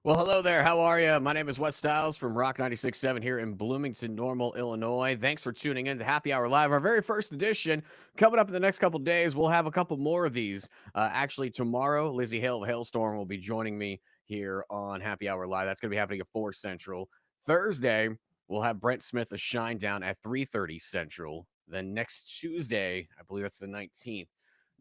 Well, hello there. How are you? My name is Wes Styles from Rock 96.7 here in Bloomington, Normal, Illinois. Thanks for tuning in to Happy Hour Live, our very first edition. Coming up in the next couple days, we'll have a couple more of these. Actually, tomorrow, Lizzie Hale of Hailstorm will be joining me here on Happy Hour Live. That's going to be happening at 4 Central. Thursday, we'll have Brent Smith of Shinedown at 3:30 Central. Then next Tuesday, I believe that's the 19th,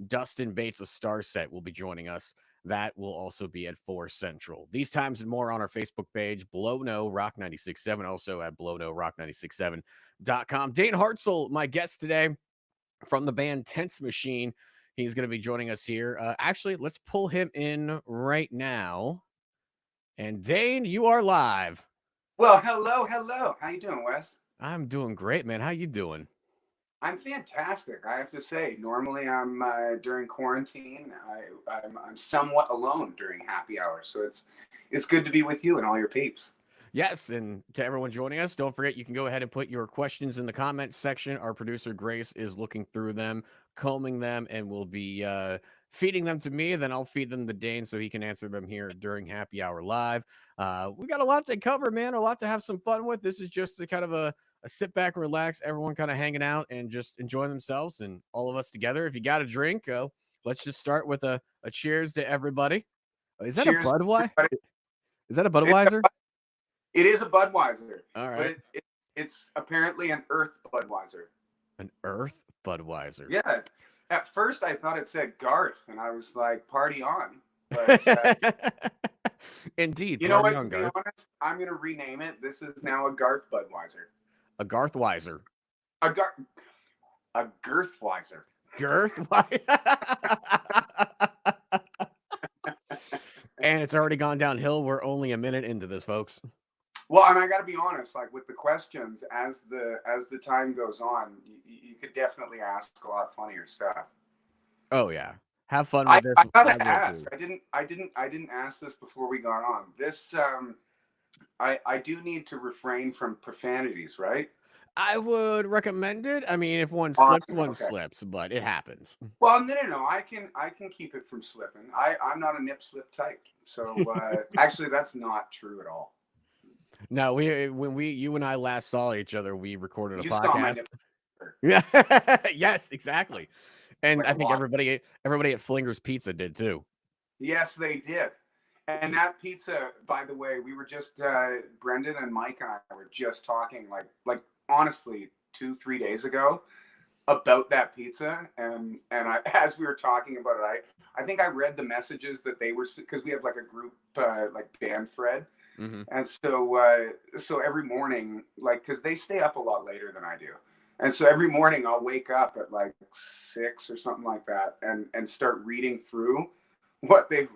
Dustin Bates of Starset will be joining us. That will also be at 4 Central. These times and more on our Facebook page, Blow No Rock 96.7, also at blowno rock967.com. Dane Hartzell, my guest today from the band Tense Machine. He's going to be joining us here. Actually, let's pull him in right now. And Dane, you are live. Well, hello. How you doing, Wes? I'm doing great, man. How you doing? I'm fantastic. I have to say. Normally, I'm during quarantine. I'm somewhat alone during happy hour, so it's good to be with you and all your peeps. Yes, and to everyone joining us, don't forget you can go ahead and put your questions in the comments section. Our producer Grace is looking through them, combing them, and will be feeding them to me. And then I'll feed them to Dane so he can answer them here during Happy Hour Live. We got a lot to cover, man. A lot to have some fun with. This is just a kind of a sit back, relax, everyone kind of hanging out and just enjoying themselves, and all of us together. If you got a drink, let's just start with a cheers to everybody. Is that a Cheers, Budweiser? everybody. Is that a It's Budweiser? it is a Budweiser, All but right. it's apparently an Earth Budweiser. An Earth Budweiser. Yeah. At first, I thought it said Garth, and I was like, "Party on!" But Indeed, you know party what? To on, be Garth. honest, I'm going to rename it. This is now a Garth Budweiser. A Garthweiser. A Gar a Girthweiser. Girth. And it's already gone downhill. We're only a minute into this, folks. Well, and I got to be honest, like with the questions, as the time goes on, you could definitely ask a lot funnier stuff. Oh yeah, have fun I, with this. I I gotta will ask. too. I didn't ask this before we got on. This I do need to refrain from profanities, right? I would recommend it. I mean, if Awesome. one Okay. slips, but it happens. Well, no. I can keep it from slipping. I'm not a nip slip type. So actually, that's not true at all. No, when you and I last saw each other, we recorded a You saw my podcast. nip Yeah. Yes, exactly. And like I a think lot. everybody at Flinger's Pizza did too. Yes, they did. And that pizza, by the way, we were just Brendan and Mike and I were just talking like honestly 2-3 days ago about that pizza, and I as we were talking about it, I think I read the messages that they were because we have like a group like band thread, Hmm. and so every morning like because they stay up a lot later than I do. And so every morning I'll wake up at like 6 or something like that and start reading through what they've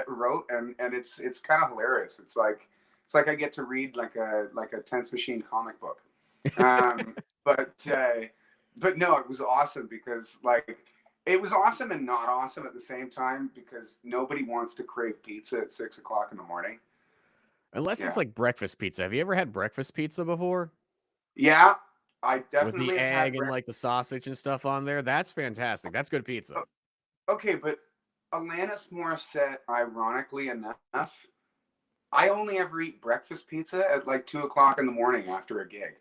wrote, and it's kind of hilarious. It's like I get to read like a Tense Machine comic book. Um, but no, it was awesome because like it was awesome and not awesome at the same time because nobody wants to crave pizza at 6 o'clock in the morning. Unless it's Yeah, like breakfast pizza. Have you ever had breakfast pizza before? yeah, I With the definitely have had egg and breakfast. like the sausage and stuff on there? That's fantastic. That's good pizza. Okay, but Alanis Morissette, ironically enough, I only ever eat breakfast pizza at like 2 o'clock in the morning after a gig.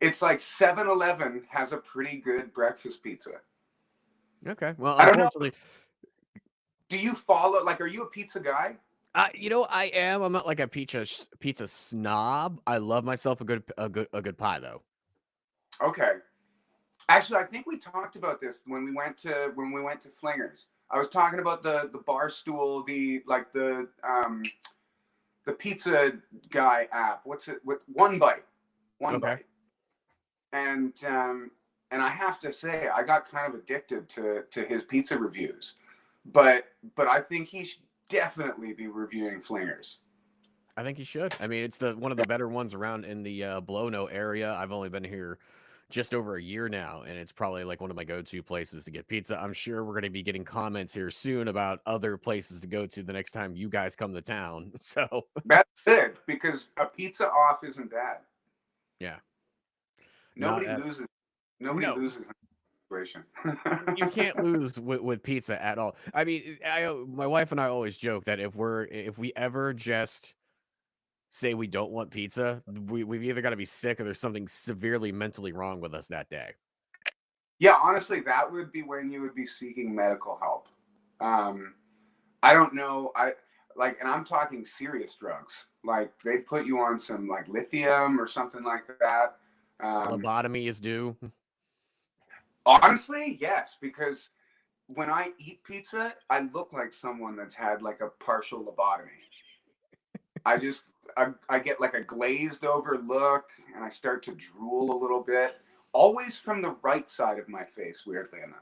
It's like 7-Eleven has a pretty good breakfast pizza. Okay. Well, I don't know. unfortunately, Do you follow? Like, are you a pizza guy? I am. I'm not like a pizza snob. I love myself a good pie though. Okay. Actually, I think we talked about this when we went to Flingers. I was talking about the bar stool, the pizza guy app. What's it? With One Bite, One Okay. Bite, and and I have to say I got kind of addicted to his pizza reviews, but I think he should definitely be reviewing Flingers. I think you should. I mean, it's the one of the better ones around in the Blono area. I've only been here just over a year now, and it's probably like one of my go-to places to get pizza. I'm sure we're going to be getting comments here soon about other places to go to the next time you guys come to town. So, That's good because a pizza off isn't bad. yeah, not Nobody at loses. Nobody no, loses. situation. You can't lose with pizza at all. I mean, my wife and I always joke that if we ever just say we don't want pizza, we've either got to be sick or there's something severely mentally wrong with us that day. Yeah, honestly, that would be when you would be seeking medical help. Um, I don't know. And I'm talking serious drugs. Like they put you on some like lithium or something like that. Um, Lobotomy is due. Honestly, yes, because when I eat pizza, I look like someone that's had like a partial lobotomy. I just I get like a glazed over look and I start to drool a little bit. Always from the right side of my face, weirdly enough.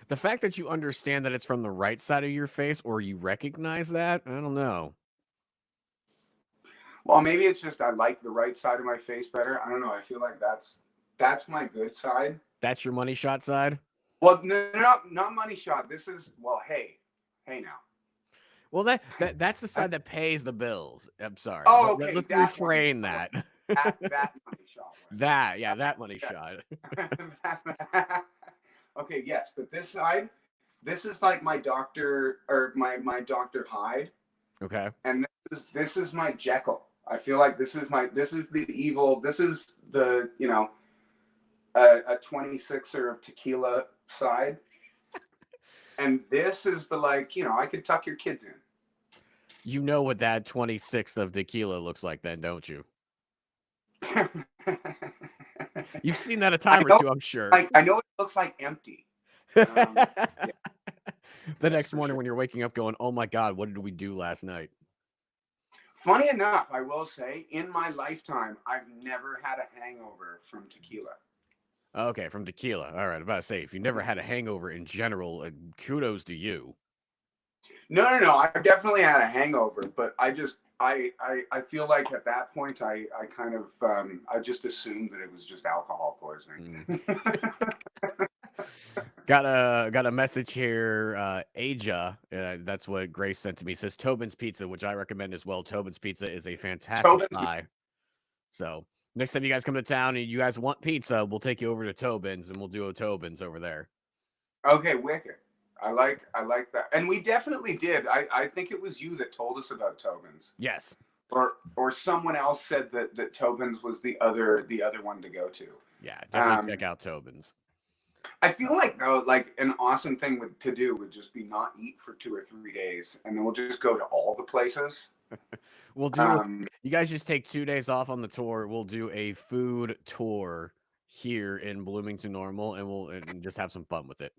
The fact that you understand that it's from the right side of your face or you recognize that, I don't know. Well, maybe it's just I like the right side of my face better. I don't know. I feel like that's my good side. That's your money shot side? Well, no, not money shot. This is well, hey now. Well, that's the side that pays the bills. I'm sorry. Oh, okay, Let's that one. refrain that. That money shot. That, yeah, that money shot. Okay, yes, but this side, this is like my doctor or my Dr. Hyde, Okay. and this is my Jekyll. I feel like this is the evil. This is the a 26er of tequila side, and this is the I could tuck your kids in. You know what that 26th of tequila looks like then, don't you? You've seen that a time or two, I'm sure. I know it looks like empty. Yeah, the next morning sure. when you're waking up going, oh my God, what did we do last night? Funny enough, I will say, in my lifetime, I've never had a hangover from tequila. Okay, from tequila. All right, I'm about to say, if you never had a hangover in general, kudos to you. No. I've definitely had a hangover, but I feel like at that point, I kind of, I just assumed that it was just alcohol poisoning. Got a message here. Aja, that's what Grace sent to me. Says Tobin's Pizza, which I recommend as well. Tobin's Pizza is a fantastic pie. So next time you guys come to town and you guys want pizza, we'll take you over to Tobin's and we'll do a Tobin's over there. Okay, wicked. I like that, and we definitely did. I think it was you that told us about Tobin's. Yes. Or someone else said that Tobin's was the other one to go to. Yeah, definitely check out Tobin's. I feel like though, like an awesome thing to do would just be not eat for 2 or 3 days, and then we'll just go to all the places. We'll do. You guys just take 2 days off on the tour. We'll do a food tour here in Bloomington Normal, and we'll just have some fun with it.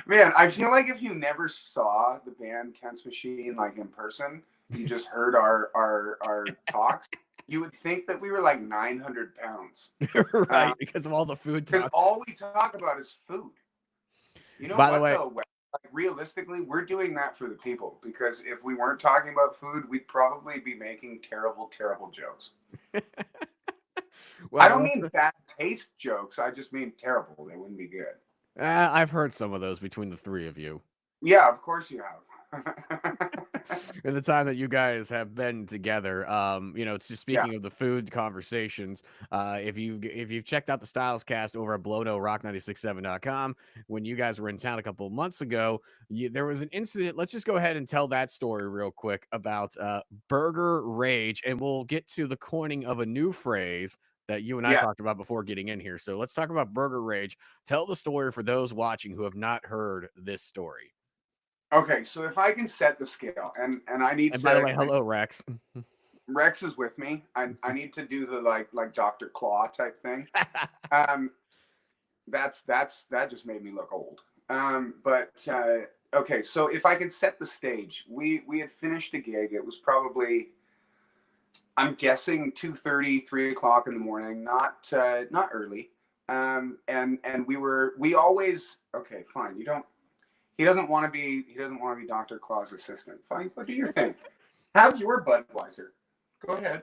Man, I feel like if you never saw the band Tense Machine like in person, you just heard our talks, you would think that we were like 900 pounds. Right, because of all the food talk. Because all we talk about is food. You know By what, the way, though? Like, realistically, we're doing that for the people. Because if we weren't talking about food, we'd probably be making terrible, terrible jokes. Well, I don't mean bad taste jokes. I just mean terrible. They wouldn't be good. I've heard some of those between the three of you. Yeah, of course you have. In the time that you guys have been together, it's just speaking of the food conversations. If you've checked out the Styles Cast over at blowno rock967.com, when you guys were in town a couple of months ago, there was an incident. Let's just go ahead and tell that story real quick about burger rage, and we'll get to the coining of a new phrase that you and I talked about before getting in here. So let's talk about burger rage. Tell the story for those watching who have not heard this story. Okay, so if I can set the scale, and I need to. By the way, hello, Rex. Rex is with me. I need to do the like Dr. Claw type thing. That just made me look old. Okay, so if I can set the stage, we had finished a gig. It was probably, I'm guessing 2:30, 3 o'clock in the morning. Not early. And we always okay, fine. He doesn't want to be Dr. Claw's assistant. Fine, but do your thing. Have your Budweiser. Go ahead.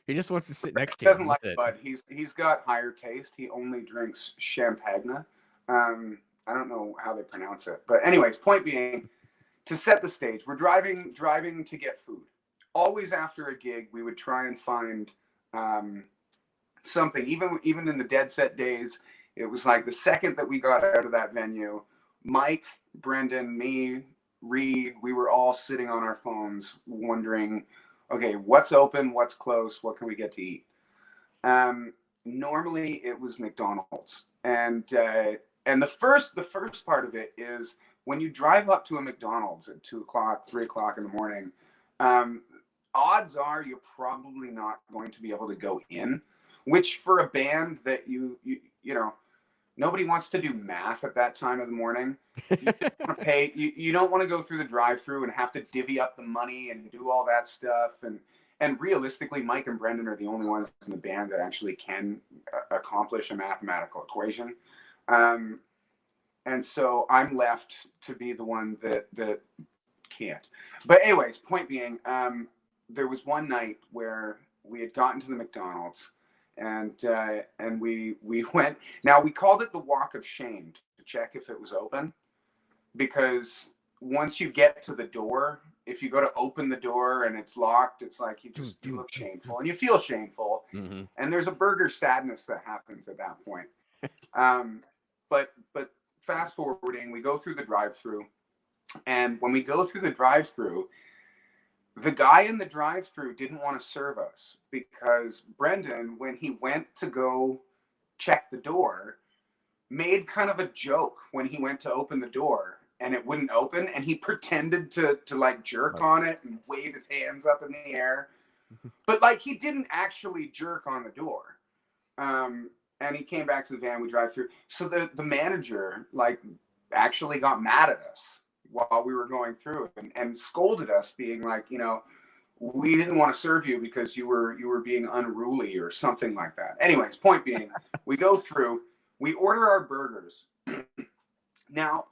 He just wants to sit next to you. He doesn't like Bud. He's got higher taste. He only drinks Champagne. I don't know how they pronounce it, but anyways, point being, to set the stage, we're driving to get food. Always after a gig, we would try and find something. Even in the Dead Set days, it was like the second that we got out of that venue, Mike, Brendan, me, Reed, we were all sitting on our phones wondering, okay, what's open, what's close, what can we get to eat? Normally it was McDonald's, and the first part of it is when you drive up to a McDonald's at 2 o'clock, 3 o'clock in the morning. Odds are you're probably not going to be able to go in, which for a band that you know, nobody wants to do math at that time of the morning. You just want to pay. You don't want to go through the drive-through and have to divvy up the money and do all that stuff. And realistically, Mike and Brendan are the only ones in the band that actually can accomplish a mathematical equation. And so I'm left to be the one that can't. But anyways, point being, there was one night where we had gotten to the McDonald's, and we went. Now we called it the Walk of Shame to check if it was open, because once you get to the door, if you go to open the door and it's locked, it's like you look shameful and you feel shameful, and there's a burger sadness that happens at that point. But fast forwarding, we go through the drive-through, and when we go through the drive-through, the guy in the drive-through didn't want to serve us because Brendan, when he went to go check the door, made kind of a joke when he went to open the door and it wouldn't open, and he pretended to like jerk on it and wave his hands up in the air, but like he didn't actually jerk on the door. And he came back to the van, we drive through. So the manager like actually got mad at us while we were going through and scolded us, being like, you know, we didn't want to serve you because you were being unruly or something like that. Anyways, point being, we go through, we order our burgers. Now,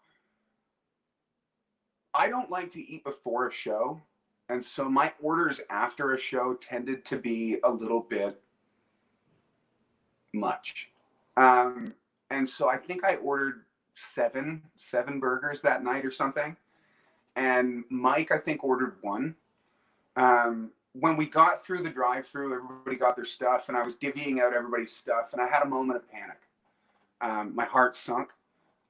I don't like to eat before a show, and so my orders after a show tended to be a little bit much. And so I think I ordered seven burgers that night or something. And Mike, I think, ordered one. When we got through the drive-through, everybody got their stuff, and I was divvying out everybody's stuff, and I had a moment of panic. My heart sunk.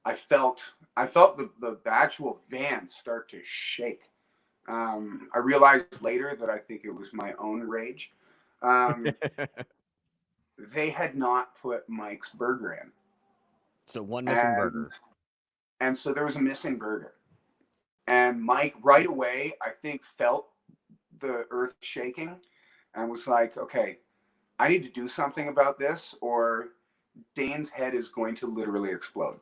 I felt the actual van start to shake. I realized later that I think it was my own rage. They had not put Mike's burger in. So one missing burger. And so there was a missing burger. And Mike right away, I think, felt the earth shaking and was like, okay, I need to do something about this or Dane's head is going to literally explode.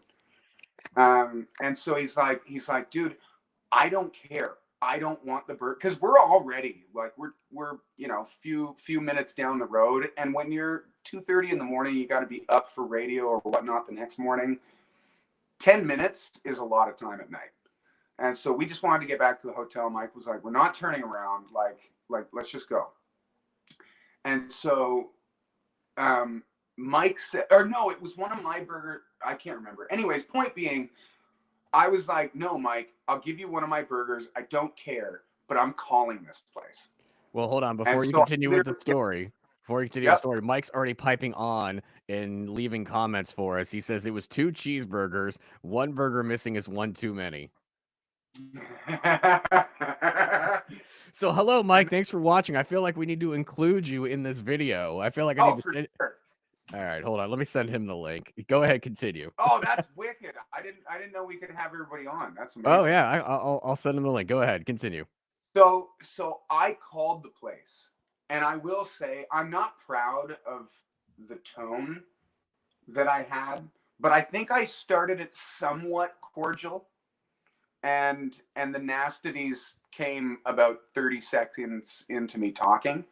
And so he's like, dude, I don't care. I don't want the burger, because we're already like we're you know few minutes down the road, and when you're 2:30 in the morning, you got to be up for radio or whatnot the next morning. 10 minutes is a lot of time at night, and so we just wanted to get back to the hotel. Mike was like, we're not turning around, like let's just go. And so Mike said, or no, it was one of my burger, I can't remember. Anyways, point being, I was like, no, Mike, I'll give you one of my burgers. I don't care, but I'm calling this place. Well, hold on. Before you continue with the story, the story, Mike's already piping on and leaving comments for us. He says it was 2 cheeseburgers. One burger missing is one too many. So, hello, Mike. Thanks for watching. I feel like we need to include you in this video. I feel like I need to. Sure. All right, hold on. Let me send him the link. Go ahead, continue. Oh, that's wicked. I didn't know we could have everybody on. That's amazing. Oh yeah, I'll send him the link. Go ahead, continue. So I called the place, and I will say I'm not proud of the tone that I had, but I think I started it somewhat cordial, and the nastities came about 30 seconds into me talking,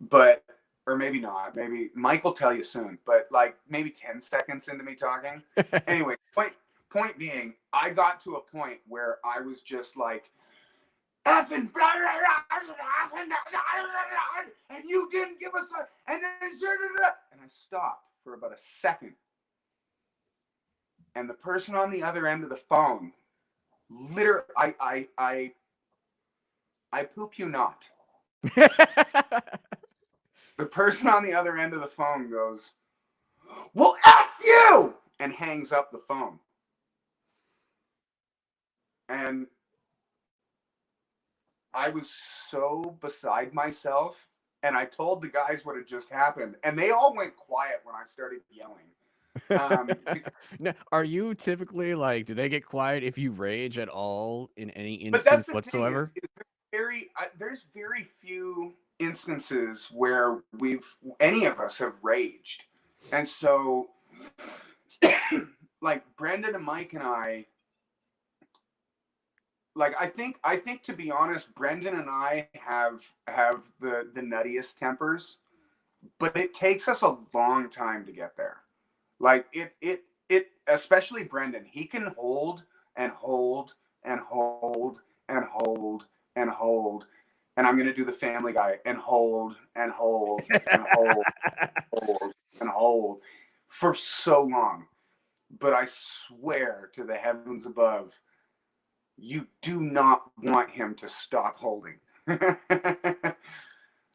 but. Or maybe not. Maybe Mike will tell you soon, but like maybe 10 seconds into me talking. Anyway, point being, I got to a point where I was just like, effing, and you didn't give us a, and I stopped for about a second. And the person on the other end of the phone, literally, I poop you not. The person on the other end of the phone goes, "Well, F you!" and hangs up the phone. And I was so beside myself. And I told the guys what had just happened. And they all went quiet when I started yelling. Now, are you typically like, do they get quiet if you rage at all in any But that's instance the thing whatsoever? there's very few instances where any of us have raged. And so like Brendan and Mike and I, like I think to be honest, Brendan and I have the nuttiest tempers, but it takes us a long time to get there. Like it especially Brendan, he can hold and hold and hold and hold and hold. And I'm gonna do the Family Guy and hold and hold and hold, hold and hold for so long. But I swear to the heavens above, you do not want him to stop holding.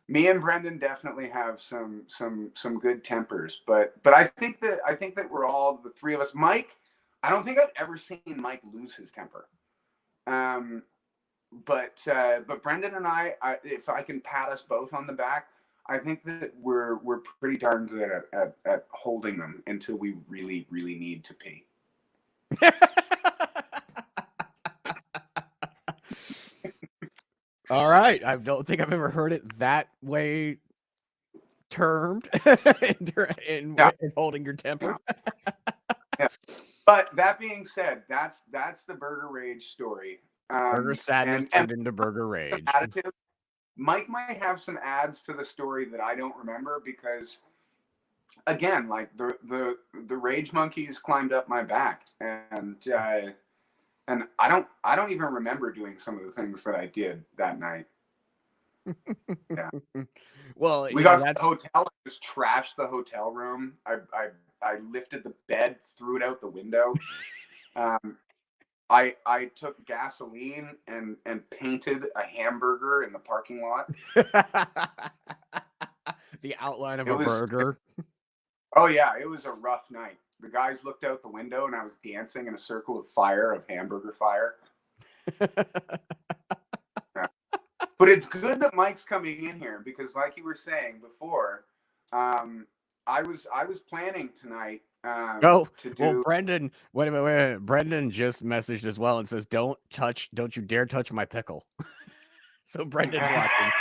Me and Brendan definitely have some good tempers, but I think that we're all, the three of us. Mike, I don't think I've ever seen Mike lose his temper. But Brendan and if I can pat us both on the back, I think that we're pretty darn good at holding them until we really need to pee. All right. I don't think I've ever heard it that way termed in holding your temper. Yeah. But that being said, that's the Burger Rage story. Burger sadness turned into Burger Rage. Additive. Mike might have some adds to the story that I don't remember because, again, like the rage monkeys climbed up my back, and I don't even remember doing some of the things that I did that night. Yeah. Well, we got to the hotel and just trashed the hotel room. I lifted the bed, threw it out the window. I took gasoline and painted a hamburger in the parking lot. The outline of a burger. Oh yeah, it was a rough night. The guys looked out the window and I was dancing in a circle of fire, of hamburger fire. Yeah. But it's good that Mike's coming in here because, like you were saying before, I was planning tonight. Well, Brendan, wait a minute. Brendan just messaged as well and says, don't you dare touch my pickle. So Brendan's watching.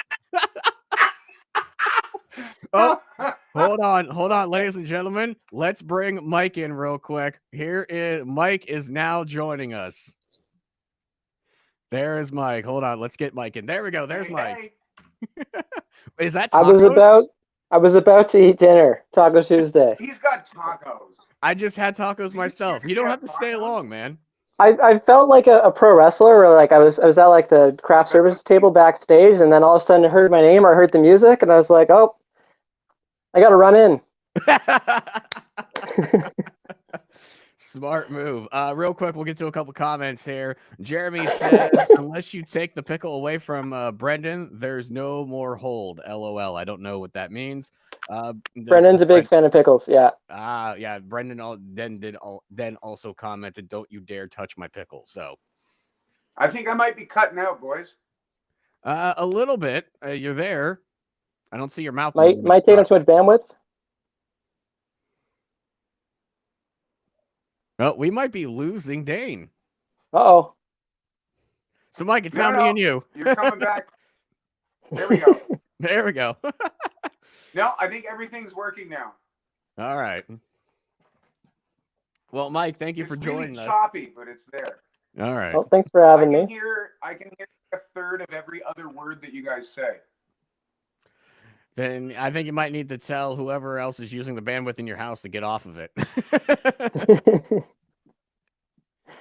Oh, hold on, ladies and gentlemen. Let's bring Mike in real quick. Mike is now joining us. There is Mike. Hold on, let's get Mike in. There we go. There's Mike. Is that tacos? I was about to eat dinner. Taco Tuesday. He's got tacos. I just had tacos myself. You don't have to stay long, man. I felt like a pro wrestler, where like I was at like the craft service table backstage, and then all of a sudden I heard my name or I heard the music, and I was like, oh, I got to run in. Smart move. Real quick, we'll get to a couple comments here. Jeremy says, unless you take the pickle away from Brendan, there's no more hold. LOL. I don't know what that means. Brendan's a big fan of pickles. Yeah. Yeah. Brendan then also commented, "Don't you dare touch my pickle." So, I think I might be cutting out, boys. A little bit. You're there. I don't see your mouth. Might take up too much bandwidth. Well, we might be losing Dane. Uh-oh. So, Mike, it's now me and you. You're coming back. There we go. There we go. No, I think everything's working now. All right. Well, Mike, thank you for joining us. It's choppy, but it's there. All right. Well, thanks for having me. I can hear a third of every other word that you guys say. Then I think you might need to tell whoever else is using the bandwidth in your house to get off of it.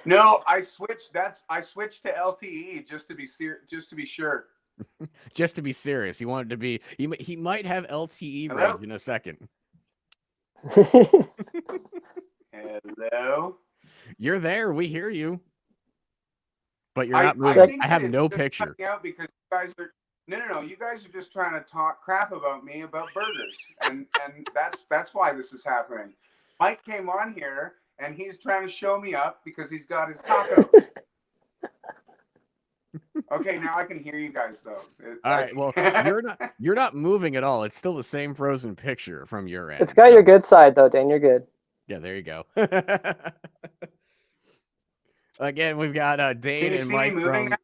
No, I switched to LTE just to be sure. Just to be serious. He wanted to be. He might have LTE rage in a second. Hello. You're there. We hear you. But you're not moving. I have no picture. Out because you guys are No. You guys are just trying to talk crap about me about burgers, and that's why this is happening. Mike came on here, and he's trying to show me up because he's got his tacos. Okay, now I can hear you guys though. All right. Well, you're not moving at all. It's still the same frozen picture from your end. It's got your good side though, Dane. You're good. Yeah, there you go. Again, we've got Dane Can you and see Mike me moving from. now?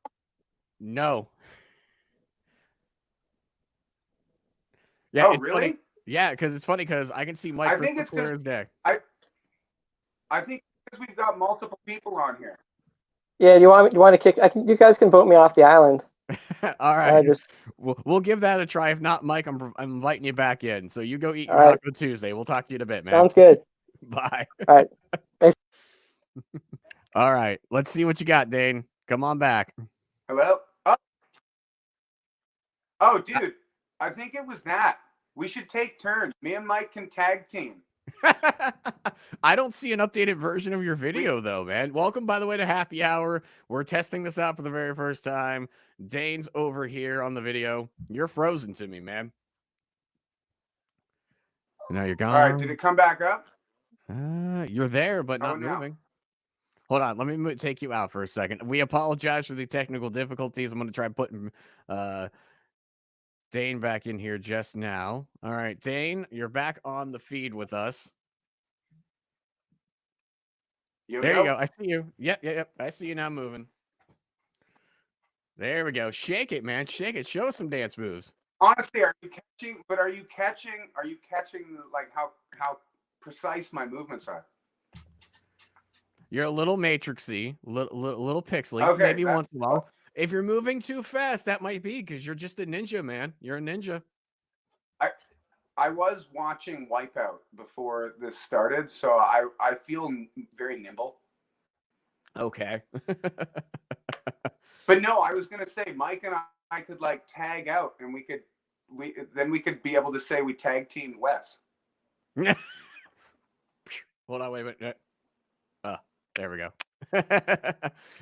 No. Yeah. Oh, it's really? Funny. Yeah, because it's funny because I can see Mike. I think it's clear as day. I think because we've got multiple people on here. Yeah, you want to kick? You guys can vote me off the island. All right. We'll give that a try. If not, Mike, I'm inviting you back in. So you go eat your Taco Tuesday. We'll talk to you in a bit, man. Sounds good. Bye. All right. Thanks. All right. Let's see what you got, Dane. Come on back. Hello? Oh, dude. I think it was that. We should take turns. Me and Mike can tag team. I don't see an updated version of your video, though, man. Welcome, by the way, to Happy Hour. We're testing this out for the very first time. Dane's over here on the video. You're frozen to me, man. Now you're gone. All right. Did it come back up? You're there, but not moving. Hold on. Let me take you out for a second. We apologize for the technical difficulties. I'm going to try putting Dane back in here just now. All right, Dane, you're back on the feed with us. There you go. I see you. Yep. I see you now moving. There we go. Shake it, man. Shake it. Show us some dance moves. Honestly, are you catching like how precise my movements are? You're a little matrixy, little pixely, okay, maybe once in a while. If you're moving too fast, that might be because you're just a ninja, man. You're a ninja. I was watching Wipeout before this started, so I feel very nimble. Okay. But no, I was gonna say Mike and I could like tag out, and we could be able to say we tag teamed Wes. Hold on, wait a minute. There we go.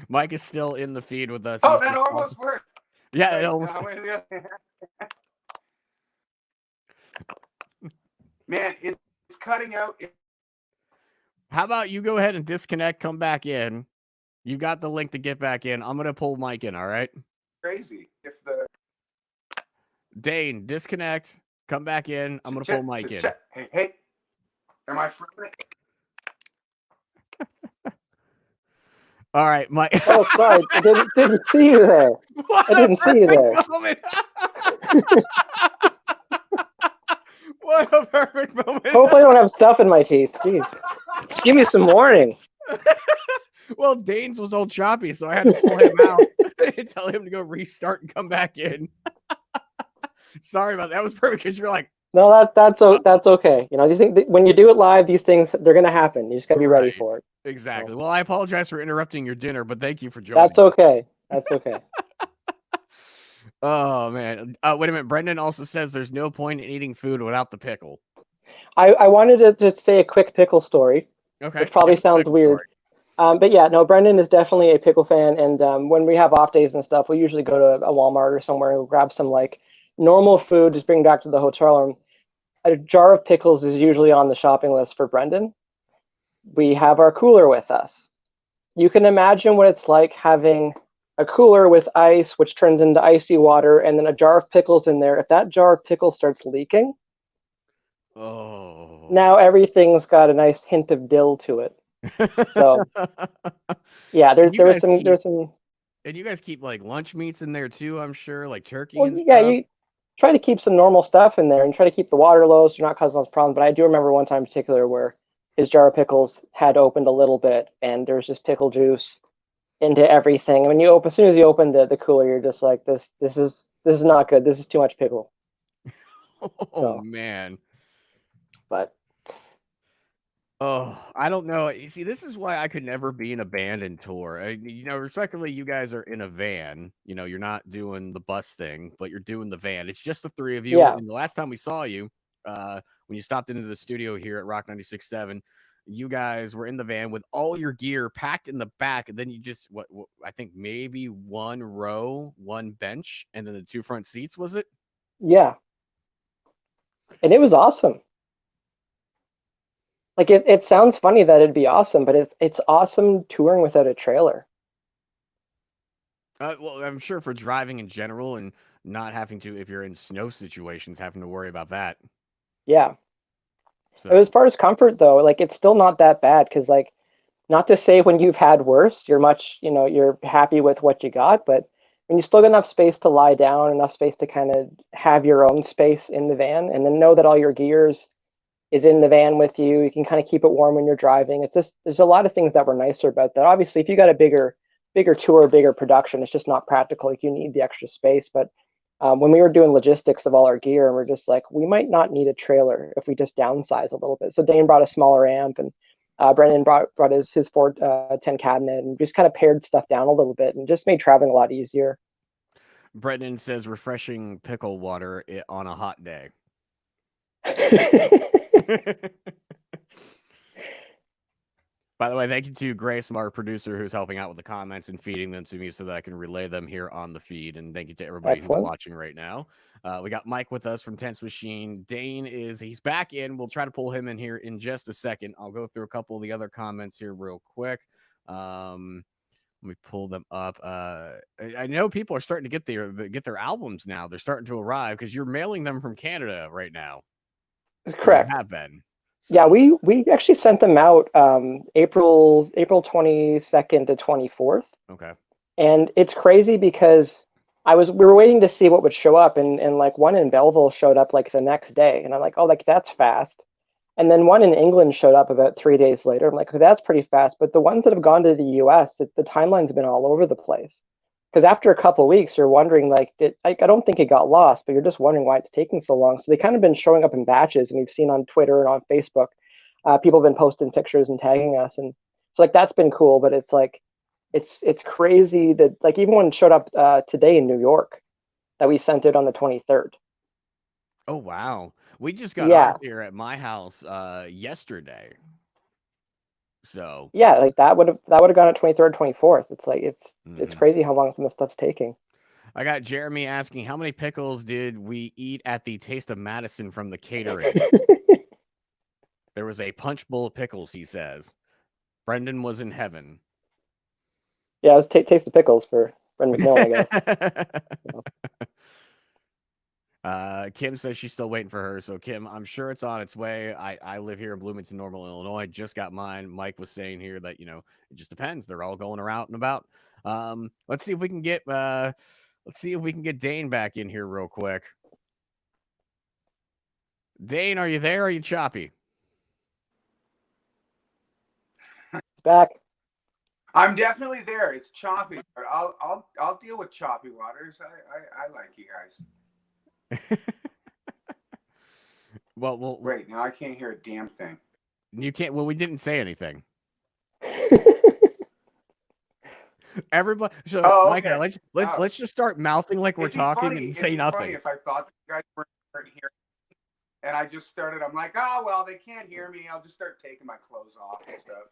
Mike is still in the feed with us. Oh, that almost worked. Yeah, it almost. Man, it's cutting out. How about you go ahead and disconnect, come back in. You got the link to get back in. I'm going to pull Mike in, all right? Crazy. Dane, disconnect, come back in. I'm going to pull Mike in. Hey. Am I frozen? All right, Mike. Oh, sorry. I didn't see you there. I didn't see you there. What a perfect moment. Hopefully I don't have stuff in my teeth. Jeez. Give me some warning. Well, Dane's was all choppy, so I had to pull him out and tell him to go restart and come back in. Sorry about that. That was perfect because you're like, no, that's okay. You know, you think when you do it live, these things they're gonna happen. You just gotta be ready for it. Exactly. So, well, I apologize for interrupting your dinner, but thank you for joining. That's okay. That's okay. Oh man. Wait a minute. Brendan also says there's no point in eating food without the pickle. I wanted to just say a quick pickle story. Okay. Which probably sounds weird. But yeah, no, Brendan is definitely a pickle fan, and when we have off days and stuff, we usually go to a Walmart or somewhere and grab some like normal food, just bring back to the hotel room. A jar of pickles is usually on the shopping list for Brendan. We have our cooler with us. You can imagine what it's like having a cooler with ice, which turns into icy water, and then a jar of pickles in there. If that jar of pickles starts leaking, now everything's got a nice hint of dill to it. So yeah, there's some. And you guys keep like lunch meats in there too, I'm sure, like turkey and yeah, stuff. you try to keep some normal stuff in there and try to keep the water low so you're not causing those problems. But I do remember one time in particular where his jar of pickles had opened a little bit and there's just pickle juice into everything. And when you open, as soon as you open the cooler, you're just like, this is not good. This is too much pickle. Man. But I don't know. You see, this is why I could never be in a band and tour. Respectively, you guys are in a van. You're not doing the bus thing, but you're doing the van. It's just the three of you. Yeah. And the last time we saw you, when you stopped into the studio here at Rock 96.7, you guys were in the van with all your gear packed in the back, and then you just what I think maybe one row, one bench, and then the two front seats, was it? Yeah, and it was awesome. Like it sounds funny that it'd be awesome, but it's awesome touring without a trailer. Well, I'm sure for driving in general and not having to, if you're in snow situations, having to worry about that. Yeah. But as So, far as comfort though, like it's still not that bad because like not to say when you've had worse, you're much, you're happy with what you got, but when you still got enough space to lie down, enough space to kind of have your own space in the van, and then know that all your gears is in the van with you, you can kind of keep it warm when you're driving. It's just there's a lot of things that were nicer about that. Obviously, if you got a bigger tour, bigger production, it's just not practical. Like you need the extra space, but when we were doing logistics of all our gear, and we're just like, we might not need a trailer if we just downsize a little bit. So Dane brought a smaller amp, and Brendan brought his 410 cabinet, and just kind of pared stuff down a little bit, and just made traveling a lot easier. Brendan says refreshing pickle water on a hot day. By the way, thank you to Grace, our producer, who's helping out with the comments and feeding them to me so that I can relay them here on the feed. And thank you to everybody who's Excellent. watching right now. We got Mike with us from Tense Machine. Dane he's back in. We'll try to pull him in here in just a second. I'll go through a couple of the other comments here real quick. Let me pull them up. I know people are starting to get their albums now. They're starting to arrive because you're mailing them from Canada right now. Or you Correct. have been. So. Yeah, we actually sent them out April 22nd to 24th. Okay. And it's crazy because we were waiting to see what would show up, and like one in Belleville showed up like the next day, and I'm like, oh, like that's fast. And then one in England showed up about 3 days later. I'm like, oh, that's pretty fast. But the ones that have gone to the US, the timeline's been all over the place. Because after a couple of weeks, you're wondering like, I don't think it got lost, but you're just wondering why it's taking so long. So they kind of been showing up in batches, and we've seen on Twitter and on Facebook, people have been posting pictures and tagging us, and so like that's been cool. But it's like it's crazy that like even when it showed up today in New York, that we sent it on the 23rd. Oh wow. We just got ours Yeah, here at my house yesterday. So yeah, like that would have gone at 23rd, 24th. It's like it's crazy how long some of this stuff's taking. I got Jeremy asking how many pickles did we eat at the Taste of Madison from the catering? There was a punch bowl of pickles, he says. Brendan was in heaven. Yeah, it was taste the pickles for Brendan McMillan, I guess. Kim says she's still waiting for her. So Kim, I'm sure it's on its way. I live here in Bloomington, Normal, Illinois. I just got mine. Mike was saying here that it just depends. They're all going around and about. Let's see if we can get Dane back in here real quick. Dane, are you there? Or are you choppy? It's back. I'm definitely there. It's choppy, but I'll deal with choppy waters. I like you guys. Well, wait. Now I can't hear a damn thing. You can't. Well, we didn't say anything. Everybody. So, okay. Micah, let's just start mouthing like we're talking and say nothing. It'd be funny if I thought you guys weren't hearing, and I just started. I'm like, oh well, they can't hear me. I'll just start taking my clothes off and stuff.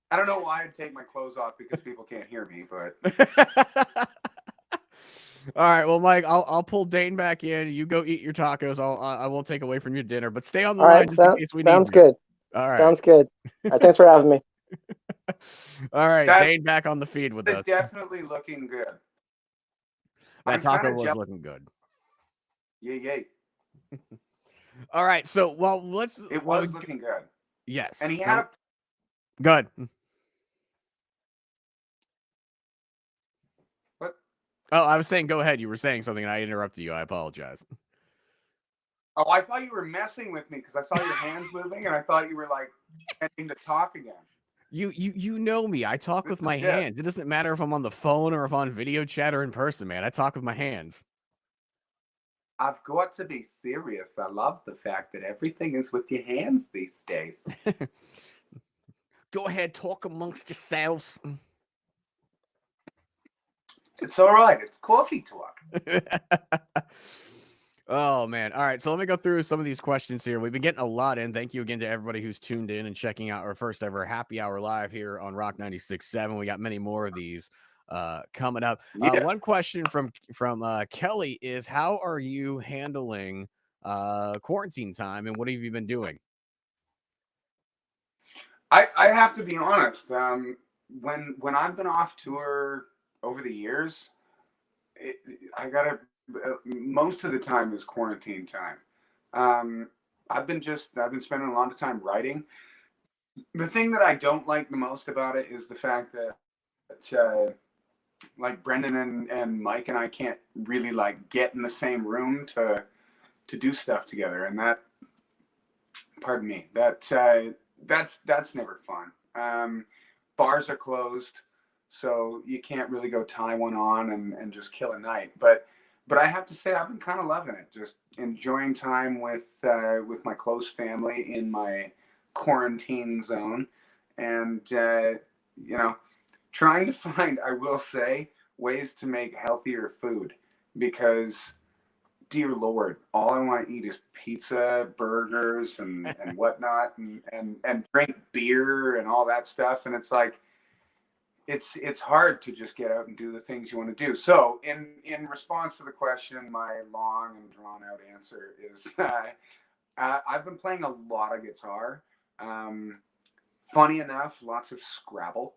I don't know why I'd take my clothes off because people can't hear me, but. All right, well, Mike, I'll pull Dane back in. You go eat your tacos. I won't take away from your dinner, but stay on the line just in case we need you. Sounds good. All right. Sounds good. All right, thanks for having me. All right, Dane back on the feed with us. It's definitely looking good. That taco was looking good. Yay. All right, so it was looking good. Yes. And he had good. What? Oh, I was saying go ahead. You were saying something and I interrupted you. I apologize. Oh, I thought you were messing with me because I saw your hands moving and I thought you were like ending to talk again. You know me. I talk with my hands. It doesn't matter if I'm on the phone or if I'm on video chat or in person, man. I talk with my hands. I've got to be serious. I love the fact that everything is with your hands these days. Go ahead, talk amongst yourselves. It's all right. It's coffee talk. Oh man. All right. So let me go through some of these questions here. We've been getting a lot in. Thank you again to everybody who's tuned in and checking out our first ever happy hour live here on Rock 96.7. We got many more of these coming up. Yeah. One question from Kelly is, how are you handling quarantine time and what have you been doing? I have to be honest. When I've been off tour over the years, I gotta most of the time is quarantine time. Um, I've been spending a lot of time writing. The thing that I don't like the most about it is the fact that like Brendan and Mike and I can't really like get in the same room to do stuff together, and that, pardon me, that's never fun. Bars are closed, so you can't really go tie one on and just kill a night. But I have to say I've been kind of loving it, just enjoying time with my close family in my quarantine zone, and you know, trying to find, I will say, ways to make healthier food because, dear Lord, all I want to eat is pizza, burgers, and whatnot, and drink beer and all that stuff. And it's like, it's hard to just get out and do the things you want to do. So in response to the question, my long and drawn out answer is I've been playing a lot of guitar. Funny enough, lots of Scrabble.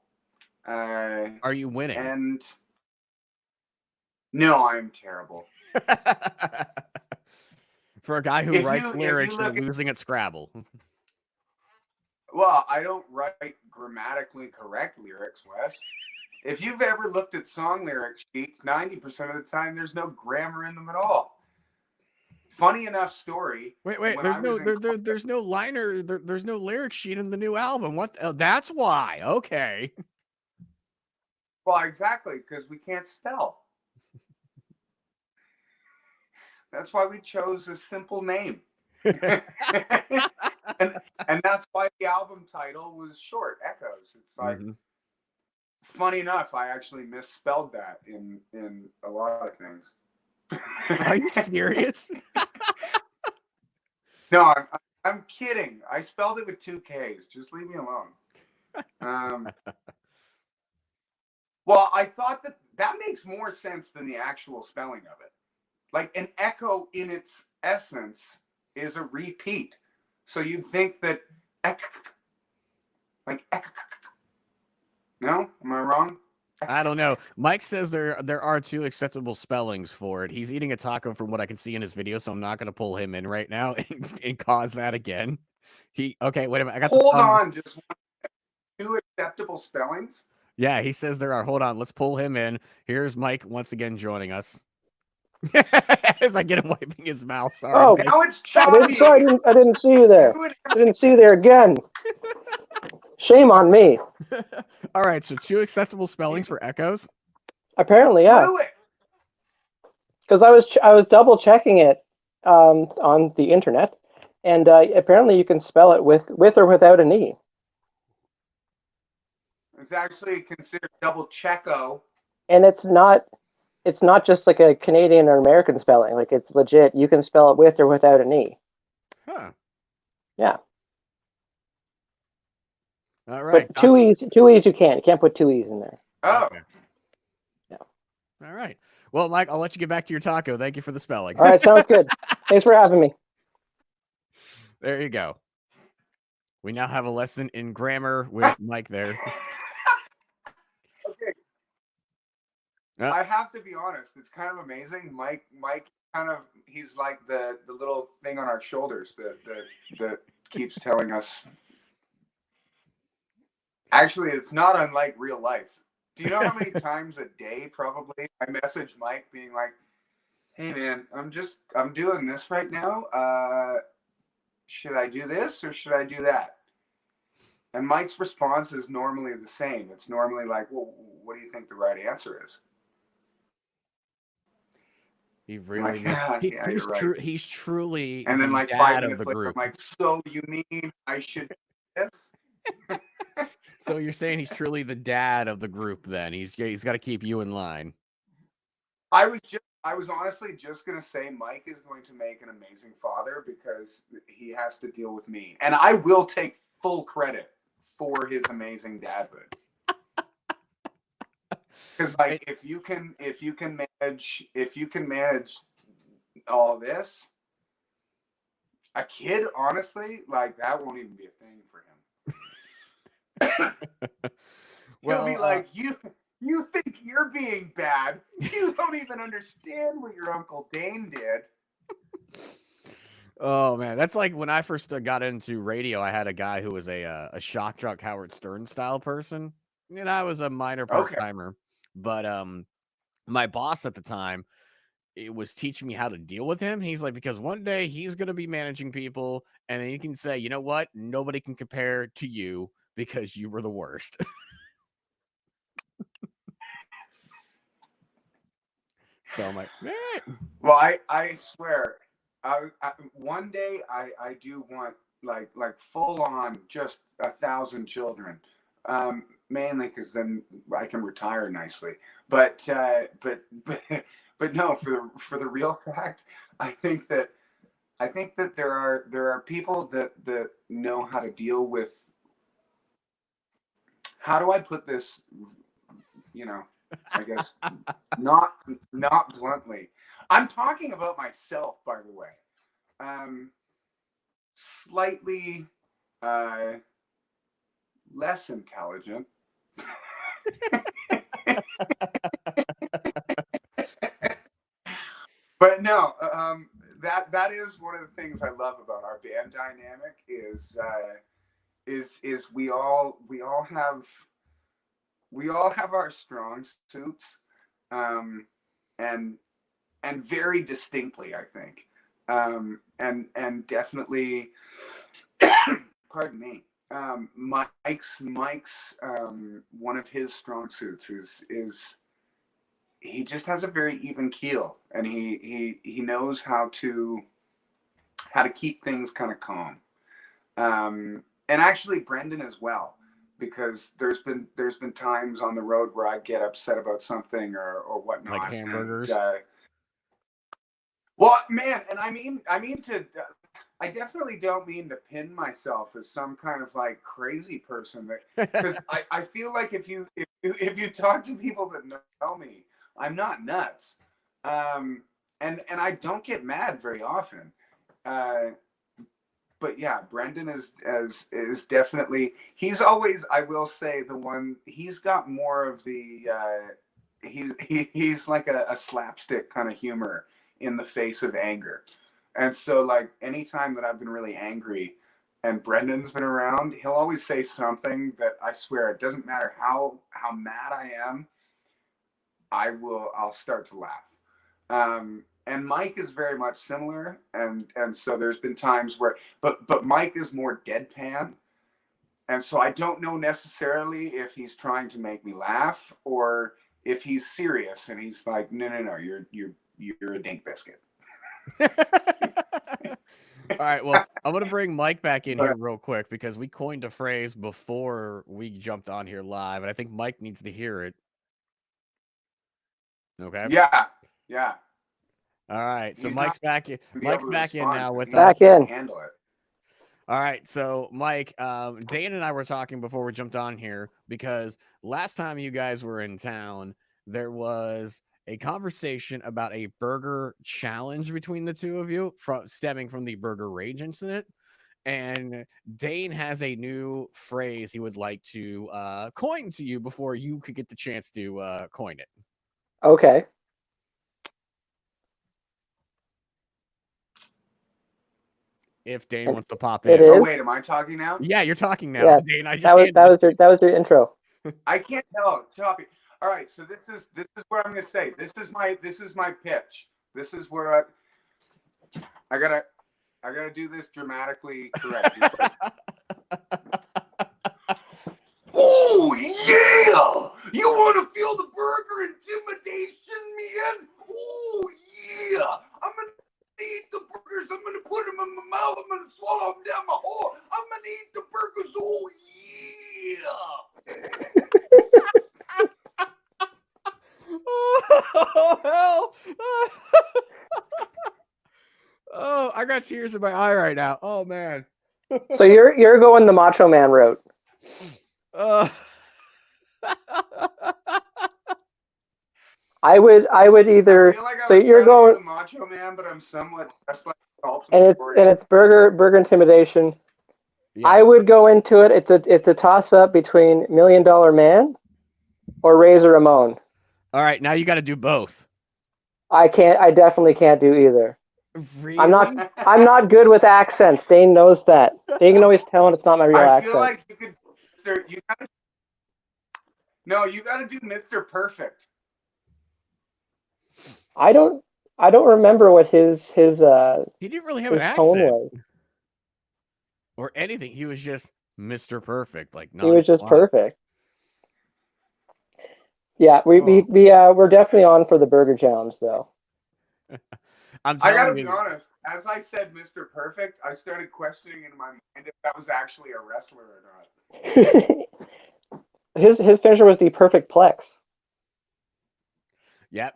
Are you winning? And no, I'm terrible. For a guy who writes lyrics, you're losing at Scrabble. Well, I don't write grammatically correct lyrics, Wes. If you've ever looked at song lyric sheets, 90% of the time there's no grammar in them at all. Funny enough story. Wait, there's no liner, there's no lyric sheet in the new album. What? That's why. Okay. Well, exactly, because we can't spell. That's why we chose a simple name. and that's why the album title was short, Echoes. It's like, funny enough, I actually misspelled that in a lot of things. Are you serious? No, I'm kidding. I spelled it with 2 Ks. Just leave me alone. Well, I thought that makes more sense than the actual spelling of it. Like, an echo in its essence is a repeat. So you'd think that like no? Am I wrong? I don't know. Mike says there are 2 acceptable spellings for it. He's eating a taco from what I can see in his video, so I'm not going to pull him in right now and cause that again. Okay, wait a minute. I got Hold on, just 2 acceptable spellings? Yeah, he says there are. Hold on, let's pull him in. Here's Mike once again joining us. As I get him wiping his mouth. Sorry. Oh, now it's choppy. I didn't see you there. I didn't see you there again. Shame on me. All right, so 2 acceptable spellings for echoes. Apparently, yeah. Because I was double checking it on the internet, and apparently you can spell it with or without an E. It's actually considered double checko. And it's not just like a Canadian or American spelling. Like, it's legit. You can spell it with or without an E. Huh. Yeah. All right. But 2 E's you can't. You can't put 2 E's in there. Oh. Okay. Yeah. All right. Well, Mike, I'll let you get back to your taco. Thank you for the spelling. All right, sounds good. Thanks for having me. There you go. We now have a lesson in grammar with Mike there. Okay. I have to be honest. It's kind of amazing. Mike kind of, he's like the little thing on our shoulders that keeps telling us. Actually, it's not unlike real life. Do you know how many times a day probably I message Mike being like, "Hey man, I'm doing this right now. Should I do this or should I do that?" And Mike's response is normally the same. It's normally like, "Well, what do you think the right answer is?" He really, he's right. He's truly, and then like 5 minutes later, I'm like, "So you mean I should do this?" So you're saying he's truly the dad of the group then? He's got to keep you in line. I was just I was honestly just going to say Mike is going to make an amazing father because he has to deal with me. And I will take full credit for his amazing dadhood. Because like if you can manage all this, a kid, honestly, like that won't even be a thing for him. He'll be like, you think you're being bad. You don't even understand what your Uncle Dane did. Oh man, that's like when I first got into radio. I had a guy who was a shock jock Howard Stern style person, and I was a minor part timer. But my boss at the time, it was teaching me how to deal with him. He's like, because one day he's gonna be managing people, and then you can say, you know what, nobody can compare to you because you were the worst. So I'm like, eh. Well, I swear, one day I do want like full on just 1,000 children, mainly because then I can retire nicely. But no, for the real fact, I think that there are people that know how to deal with. How do I put this? You know, I guess not bluntly. I'm talking about myself, by the way. Slightly less intelligent. But no, that is one of the things I love about our band dynamic is we all have our strong suits, and very distinctly, I think, and definitely, pardon me, Mike's one of his strong suits is he just has a very even keel, and he knows how to keep things kind of calm, and actually Brendan as well. Because there's been times on the road where I get upset about something or whatnot, like hamburgers. And, well, man, and I mean to. I definitely don't mean to pin myself as some kind of like crazy person, because I feel like if you talk to people that know me, I'm not nuts, and I don't get mad very often. But yeah, Brendan is definitely, he's always, I will say, the one. He's got more of the he's like a slapstick kind of humor in the face of anger, and so like anytime that I've been really angry and Brendan's been around, he'll always say something that I swear it doesn't matter how mad I am, I'll start to laugh. And Mike is very much similar, and so there's been times where, but Mike is more deadpan, and so I don't know necessarily if he's trying to make me laugh or if he's serious and he's like, no, you're a dink biscuit. All right, well, I'm gonna bring Mike back in here real quick because we coined a phrase before we jumped on here live, and I think Mike needs to hear it. Okay. Yeah. All right, so Mike's back in. Mike's back in now with back in. Handle it. All right, so Mike, Dan and I were talking before we jumped on here because last time you guys were in town, there was a conversation about a burger challenge between the two of you, stemming from the Burger Rage incident. And Dane has a new phrase he would like to coin to you before you could get the chance to coin it. Okay. If Dane wants to pop in. Oh wait, am I talking now? Yeah, you're talking now. Yeah, Dane, I just that was your intro. I can't tell. Stop it. All right, so this is what I'm gonna say. This is my pitch. This is where I gotta do this dramatically correctly. Oh yeah! You want to feel the burger intimidation, man? Oh yeah! I'm gonna eat the burgers. I'm gonna put them in my mouth. I'm gonna swallow them down my hole. I'm gonna eat the burgers. Oh yeah! Oh, hell. Oh, I got tears in my eye right now. Oh man. So you're going the Macho Man route. Uh, I would I either. feel like I So was you're trying to do going, the Macho Man, but I'm somewhat dressed like the and Ultimate Warrior. it's burger intimidation. yeah. I would go into it. It's a toss up between $1 Million Man or Razor Ramon. All right, now you got to do both. I can't. I definitely can't do either. Really? I'm not good with accents. Dane knows that. Dane can always tell when it's not my real I accent. feel like you could. You gotta do Mr. Perfect. I don't remember what his He didn't really have an tone accent was. or anything. He was just Mr. Perfect, like He was just nonchalant. perfect. Yeah, Oh. we're definitely on for the burger challenge though. I'm I gotta telling be you. honest. As I said Mr. Perfect, I started questioning in my mind if that was actually a wrestler or not. his finisher was the perfect plex. Yep.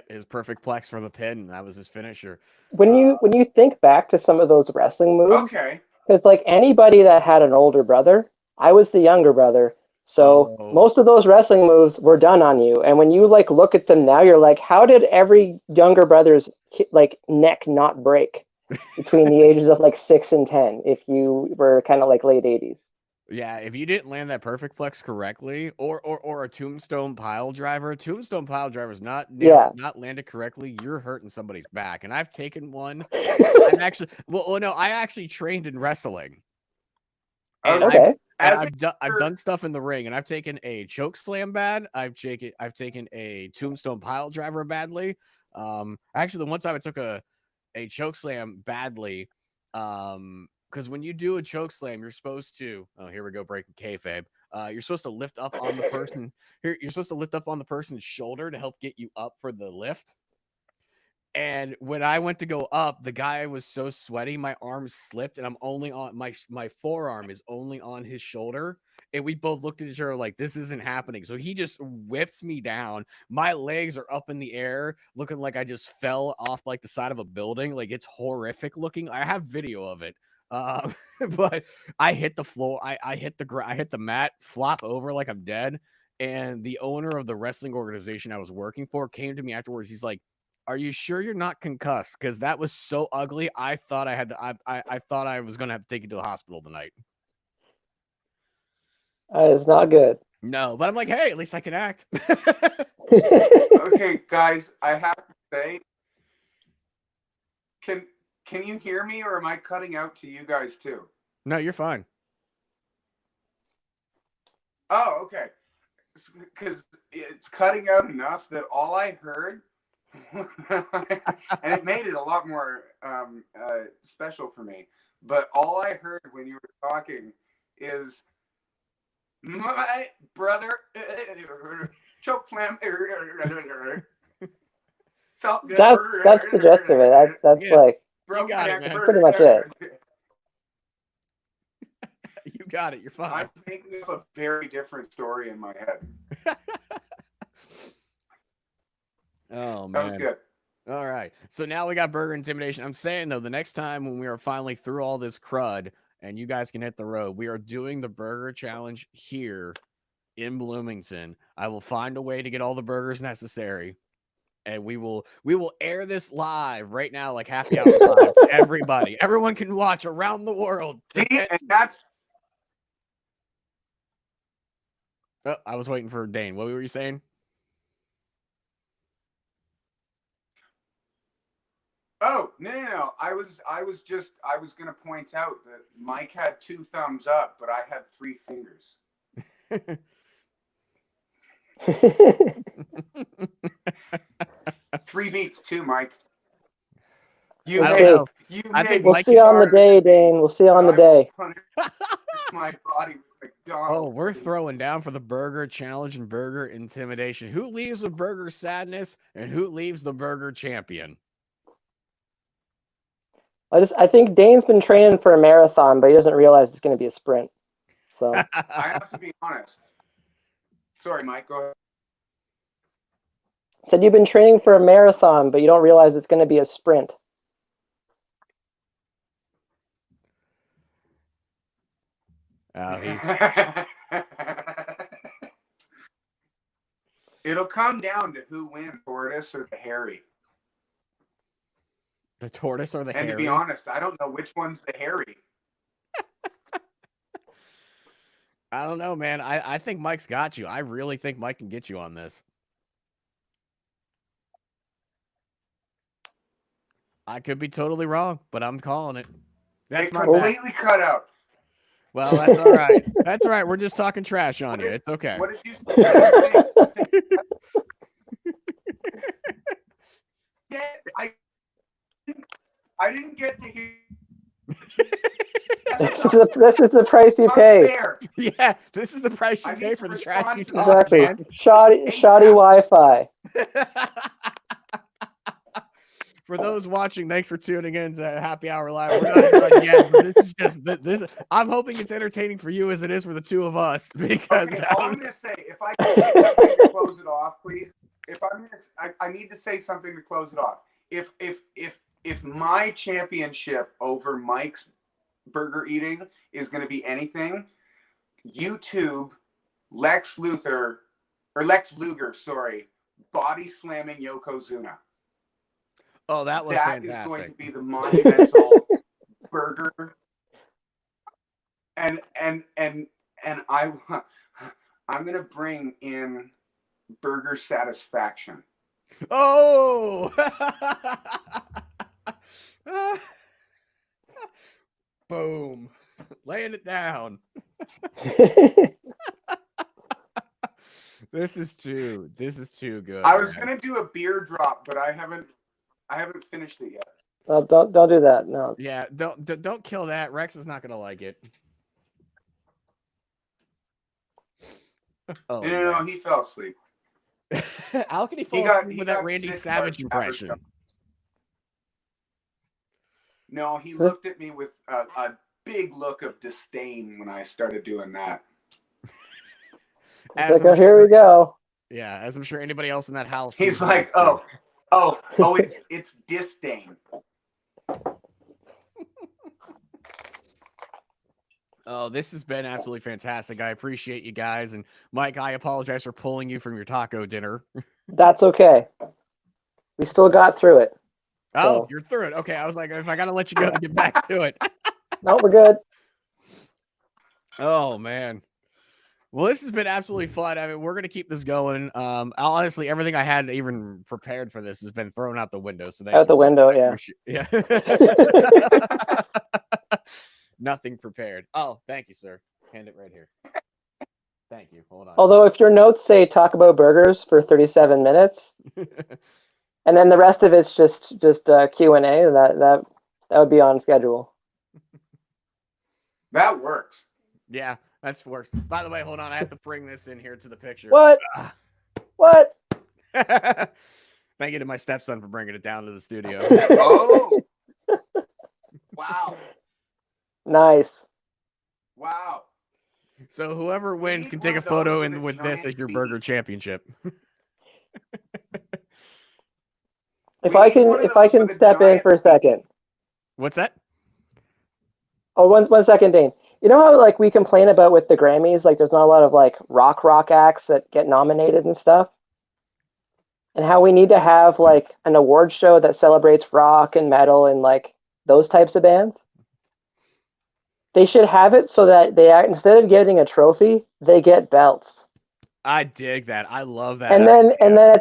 His perfect plex for the pin. That was his finisher. When you think back to some of those wrestling moves, Okay. because like anybody that had an older brother, I was the younger brother. So most of those wrestling moves were done on you. And when you like look at them now, you're like, how did every younger brother's like neck not break between the ages of like 6 and 10 if you were kind of like late 80s? Yeah, if you didn't land that perfect plex correctly, or a tombstone pile driver, is not not landed correctly, you're hurting somebody's back. And I've taken one. I'm actually I actually trained in wrestling. And Okay. I've done stuff in the ring, and I've taken a choke slam bad. I've taken a tombstone pile driver badly. Actually, the one time I took a choke slam badly. Because when you do a choke slam, you're supposed to. Oh, here we go, breaking kayfabe. You're supposed to lift up on the person. You're supposed to lift up on the person's shoulder to help get you up for the lift. And when I went to go up, the guy was so sweaty, my arm slipped, and I'm only on my forearm is only on his shoulder. And we both looked at each other like, this isn't happening. So he just whips me down. My legs are up in the air, looking like I just fell off like the side of a building. Like, it's horrific looking. I have video of it. But I hit the floor. I hit the mat, flop over like I'm dead. And the owner of the wrestling organization I was working for came to me afterwards. He's like, are you sure you're not concussed? Because that was so ugly. I thought I had to. I thought I was gonna have to take you to the hospital tonight. It's not good. No, but I'm like, hey, at least I can act. Okay, guys, I have to say, can you hear me, or am I cutting out to you guys too? No, you're fine. Oh, okay. Because it's cutting out enough that all I heard, and it made it a lot more special for me, but all I heard when you were talking is my brother choke slam felt good. That's the gist of it. That's like you got it, man. Pretty much it. You got it. You're fine. I'm making up a very different story in my head. Oh man, that was good. All right, so now we got burger intimidation. I'm saying though, the next time when we are finally through all this crud and you guys can hit the road, we are doing the burger challenge here in Bloomington. I will find a way to get all the burgers necessary, and we will air this live right now, like happy hour live. Everybody, everyone can watch around the world. See, and that's. Oh, I was waiting for Dane. What were you saying? Oh, no. I was going to point out that Mike had 2 thumbs up, but I had 3 fingers. 3 beats too, Mike. We'll see on the day, Dane. We'll see on the day. My body with Oh, we're throwing down for the burger challenge and burger intimidation. Who leaves with burger sadness and who leaves the burger champion? I think Dane's been training for a marathon, but he doesn't realize it's going to be a sprint. So I have to be honest. Sorry, Mike. Go ahead. Said you've been training for a marathon, but you don't realize it's going to be a sprint. He's It'll come down to who wins, tortoise or the hairy. the tortoise or the And hairy? to be honest, I don't know which one's the hairy. I don't know, man. I think Mike's got you. I really think Mike can get you on this. I could be totally wrong, but I'm calling it. That's my bet. Completely cut out. Well, that's all right. That's all right. We're just talking trash on you. It's okay. What did you say? I didn't get to hear. This is the price you pay. Fair. Yeah, this is the price you pay for the trash you talk, Exactly. man. Shoddy Wi-Fi. For those watching, thanks for tuning in to Happy Hour Live. We're not done yet, but this is just this. I'm hoping it's entertaining for you as it is for the two of us. Because okay, all I'm gonna say, if I can get something to close it off, please. If I'm gonna, I need to say something to close it off. If my championship over Mike's burger eating is going to be anything, YouTube Lex Luger, sorry, body slamming Yokozuna. Oh, that was that fantastic. Is going to be the monumental burger. And I'm going to bring in burger satisfaction. Oh. Boom. Laying it down. This is too good. I was gonna do a beer drop, but I haven't finished it yet. Don't do that. No. Yeah, don't kill that. Rex is not gonna like it. Oh, no, he fell asleep. How can he fall asleep with that Randy Savage impression? No, he looked at me with a big look of disdain when I started doing that. Like, oh, here we go. Yeah, as I'm sure anybody else in that house. He's like, it's disdain. Oh, this has been absolutely fantastic. I appreciate you guys. And Mike, I apologize for pulling you from your taco dinner. That's okay. We still got through it. Oh, so. You're through it. Okay, I was like, if I got to let you go, get back to it. No, we're good. Oh, man. Well, this has been absolutely fun. I mean, we're going to keep this going. Honestly, everything I had even prepared for this has been thrown out the window. So out the window, yeah. Yeah. Nothing prepared. Oh, thank you, sir. Hand it right here. Thank you. Hold on. Although if your notes say talk about burgers for 37 minutes, and then the rest of it's just Q&A, that would be on schedule. That works. Yeah, that works. By the way, hold on. I have to bring this in here to the picture. What? What? Thank you to my stepson for bringing it down to the studio. Oh. Wow. Nice. Wow. So whoever wins can take a photo with this as your burger championship. If I can step in for a second. What's that? Oh, one second, Dane. You know how like we complain about with the Grammys, like there's not a lot of like rock acts that get nominated and stuff? And how we need to have like an award show that celebrates rock and metal and like those types of bands? They should have it so that instead of getting a trophy, they get belts. I dig that. I love that. And then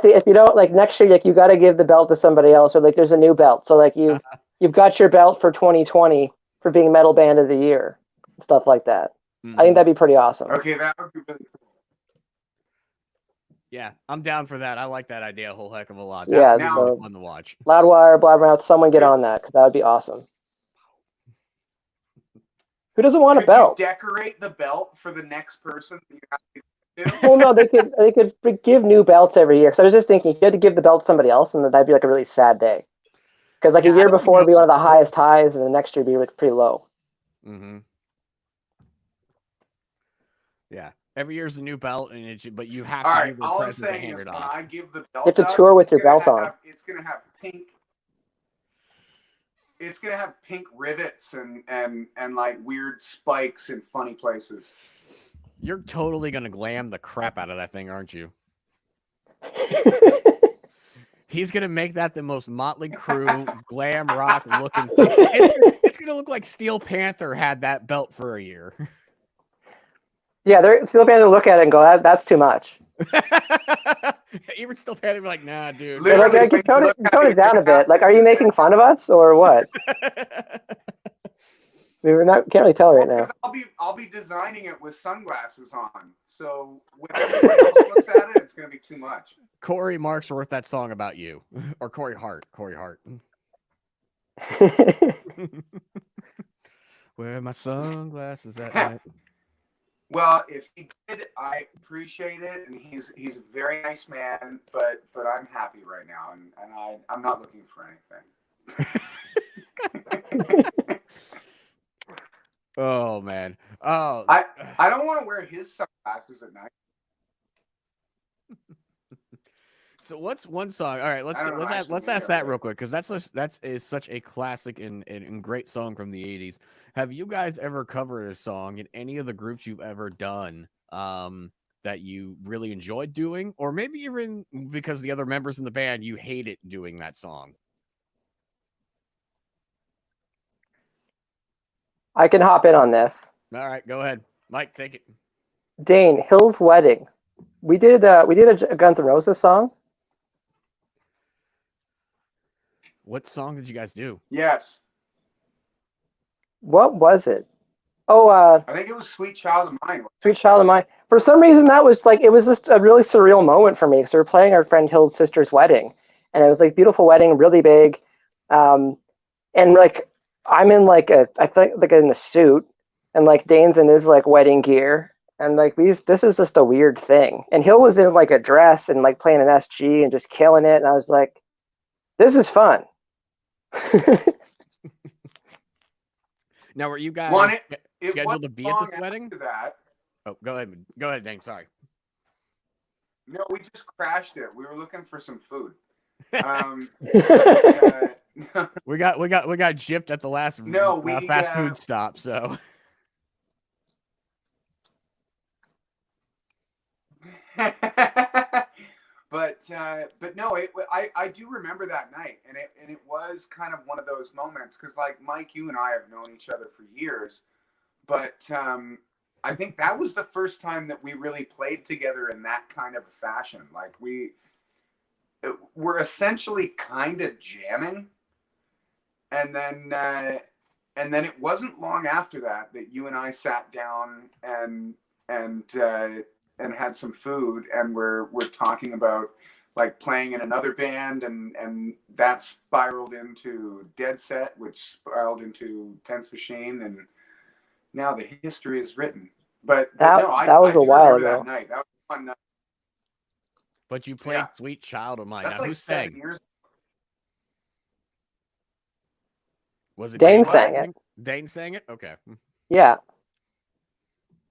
if you don't, like next year, like you got to give the belt to somebody else, or like there's a new belt. So like you've got your belt for 2020 for being Metal Band of the Year, stuff like that. Mm-hmm. I think that'd be pretty awesome. Okay, that would be really cool. Yeah, I'm down for that. I like that idea a whole heck of a lot. That would be really fun to watch. Loudwire, Blabbermouth, someone get on that because that would be awesome. Who doesn't want a belt? You decorate the belt for the next person that you have to do? Well, no, they could give new belts every year. So I was just thinking, if you had to give the belt to somebody else, and that'd be like a really sad day. Because like a year before would be one of the highest highs, and the next year would be like pretty low. Mm-hmm. Yeah, Every year's a new belt, and but you have All to right. give her a All I'm present to saying hand is it when off. I give the You belt have to up, tour with your belt on. it's gonna have pink. It's gonna have pink rivets and like weird spikes in funny places. You're totally gonna glam the crap out of that thing, aren't you? He's gonna make that the most Motley Crue glam rock looking thing. It's gonna look like Steel Panther had that belt for a year. Yeah, they're still going to look at it and go, that's too much. Even Steel Panther be like, nah, dude. They're like, Literally, hey, when you look at tone it, it down a you're gonna bit. Like, are you making fun of us or what? We're not can't really tell right now. Because I'll be designing it with sunglasses on. So when everybody else looks at it, it's gonna be too much. Corey Marks wrote that song about you, or Corey Hart. Corey Hart. Wear my sunglasses at night. Well, if he did, I appreciate it, and he's a very nice man. But I'm happy right now, and I'm not looking for anything. Oh man. Oh, I don't want to wear his sunglasses at night. So what's one song? All right, let's ask that real quick because that is such a classic and great song from the '80s. Have you guys ever covered a song in any of the groups you've ever done that you really enjoyed doing, or maybe even because the other members in the band you hated doing that song? I can hop in on this. All right, go ahead, Mike. Take it. Dane, Hill's Wedding. We did a Guns N' Roses song. What song did you guys do? Yes. What was it? Oh, I think it was "Sweet Child of Mine." Sweet Child of Mine. For some reason, that was like, it was just a really surreal moment for me because we were playing our friend Hill's sister's wedding, and it was like beautiful wedding, really big, and like I'm in like I think like in a suit, and like Dane's in his like wedding gear, and like this is just a weird thing, and Hill was in like a dress and like playing an SG and just killing it, and I was like, this is fun. Now, were you guys scheduled to be at this after wedding? That. Oh, go ahead, Dane. Sorry. No, we just crashed it. We were looking for some food. We got gypped at the last fast food stop. So. But no, I do remember that night, and it was kind of one of those moments because like Mike, you and I have known each other for years, but I think that was the first time that we really played together in that kind of a fashion. Like we're essentially kind of jamming, and then it wasn't long after that you and I sat down and had some food, and we're talking about like playing in another band, and that spiraled into Dead Set, which spiraled into Tense Machine, and now the history is written. But no, that was a while ago. That night. That was a fun night. But you played "Sweet Child of Mine." That's now, like who sang? 7 years. Was it Dane sang it? Dane sang it. Okay. Yeah.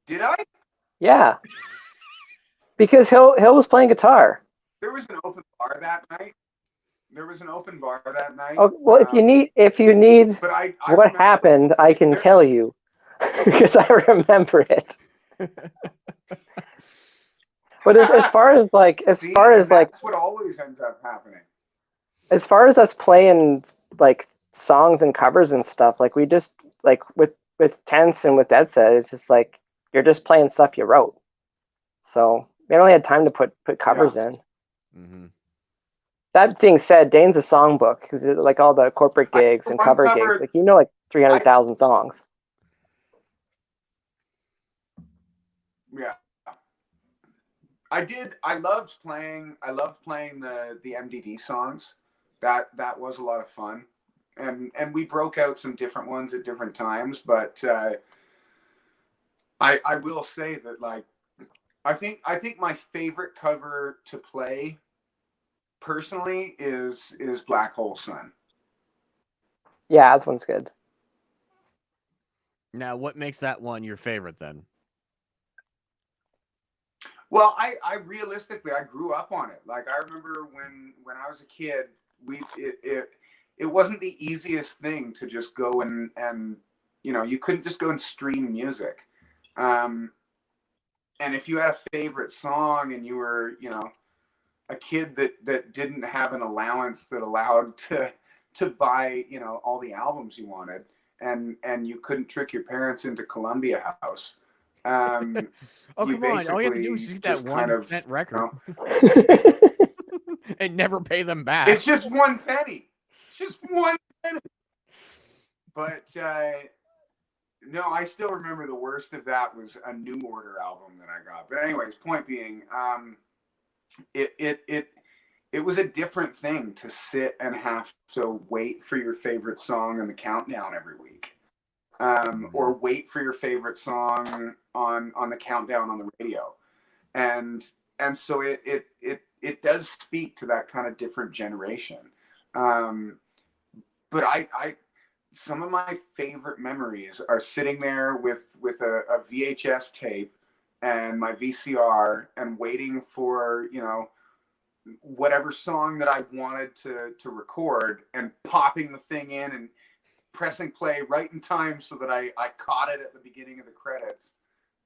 Did I? Yeah. Because Hill was playing guitar. There was an open bar that night. Oh well, if you need but what happened, I can tell you because I remember it. But as far as that's what always ends up happening. As far as us playing like songs and covers and stuff, like we just like with Tense and with Dead Set, it's just like you're just playing stuff you wrote. So we only had time to put covers in. Mm-hmm. That being said, Dane's a songbook because like all the corporate gigs and cover gigs, like like 300,000 songs. Yeah, I did. I loved playing the MDD songs. That was a lot of fun, and we broke out some different ones at different times. But I will say that like I think my favorite cover to play personally is Black Hole Sun. Yeah, that one's good. Now, what makes that one your favorite then? Well, I realistically, I grew up on it. Like, I remember when I was a kid, it wasn't the easiest thing to just go and you couldn't just go and stream music. And if you had a favorite song and you were, a kid that didn't have an allowance that allowed to buy, all the albums you wanted, and you couldn't trick your parents into Columbia House. Oh, You come on. All you have to do is basically just get that just kind 1 of, cent record and never pay them back. it's just 1 penny. It's just 1 penny. But no, I still remember the worst of that was a New Order album that I got. But anyways, point being, it was a different thing to sit and have to wait for your favorite song in the countdown every week, or wait for your favorite song on the countdown on the radio, and so it does speak to that kind of different generation. But I some of my favorite memories are sitting there with a VHS tape and my VCR and waiting for, whatever song that I wanted to record, and popping the thing in and pressing play right in time so that I caught it at the beginning of the credits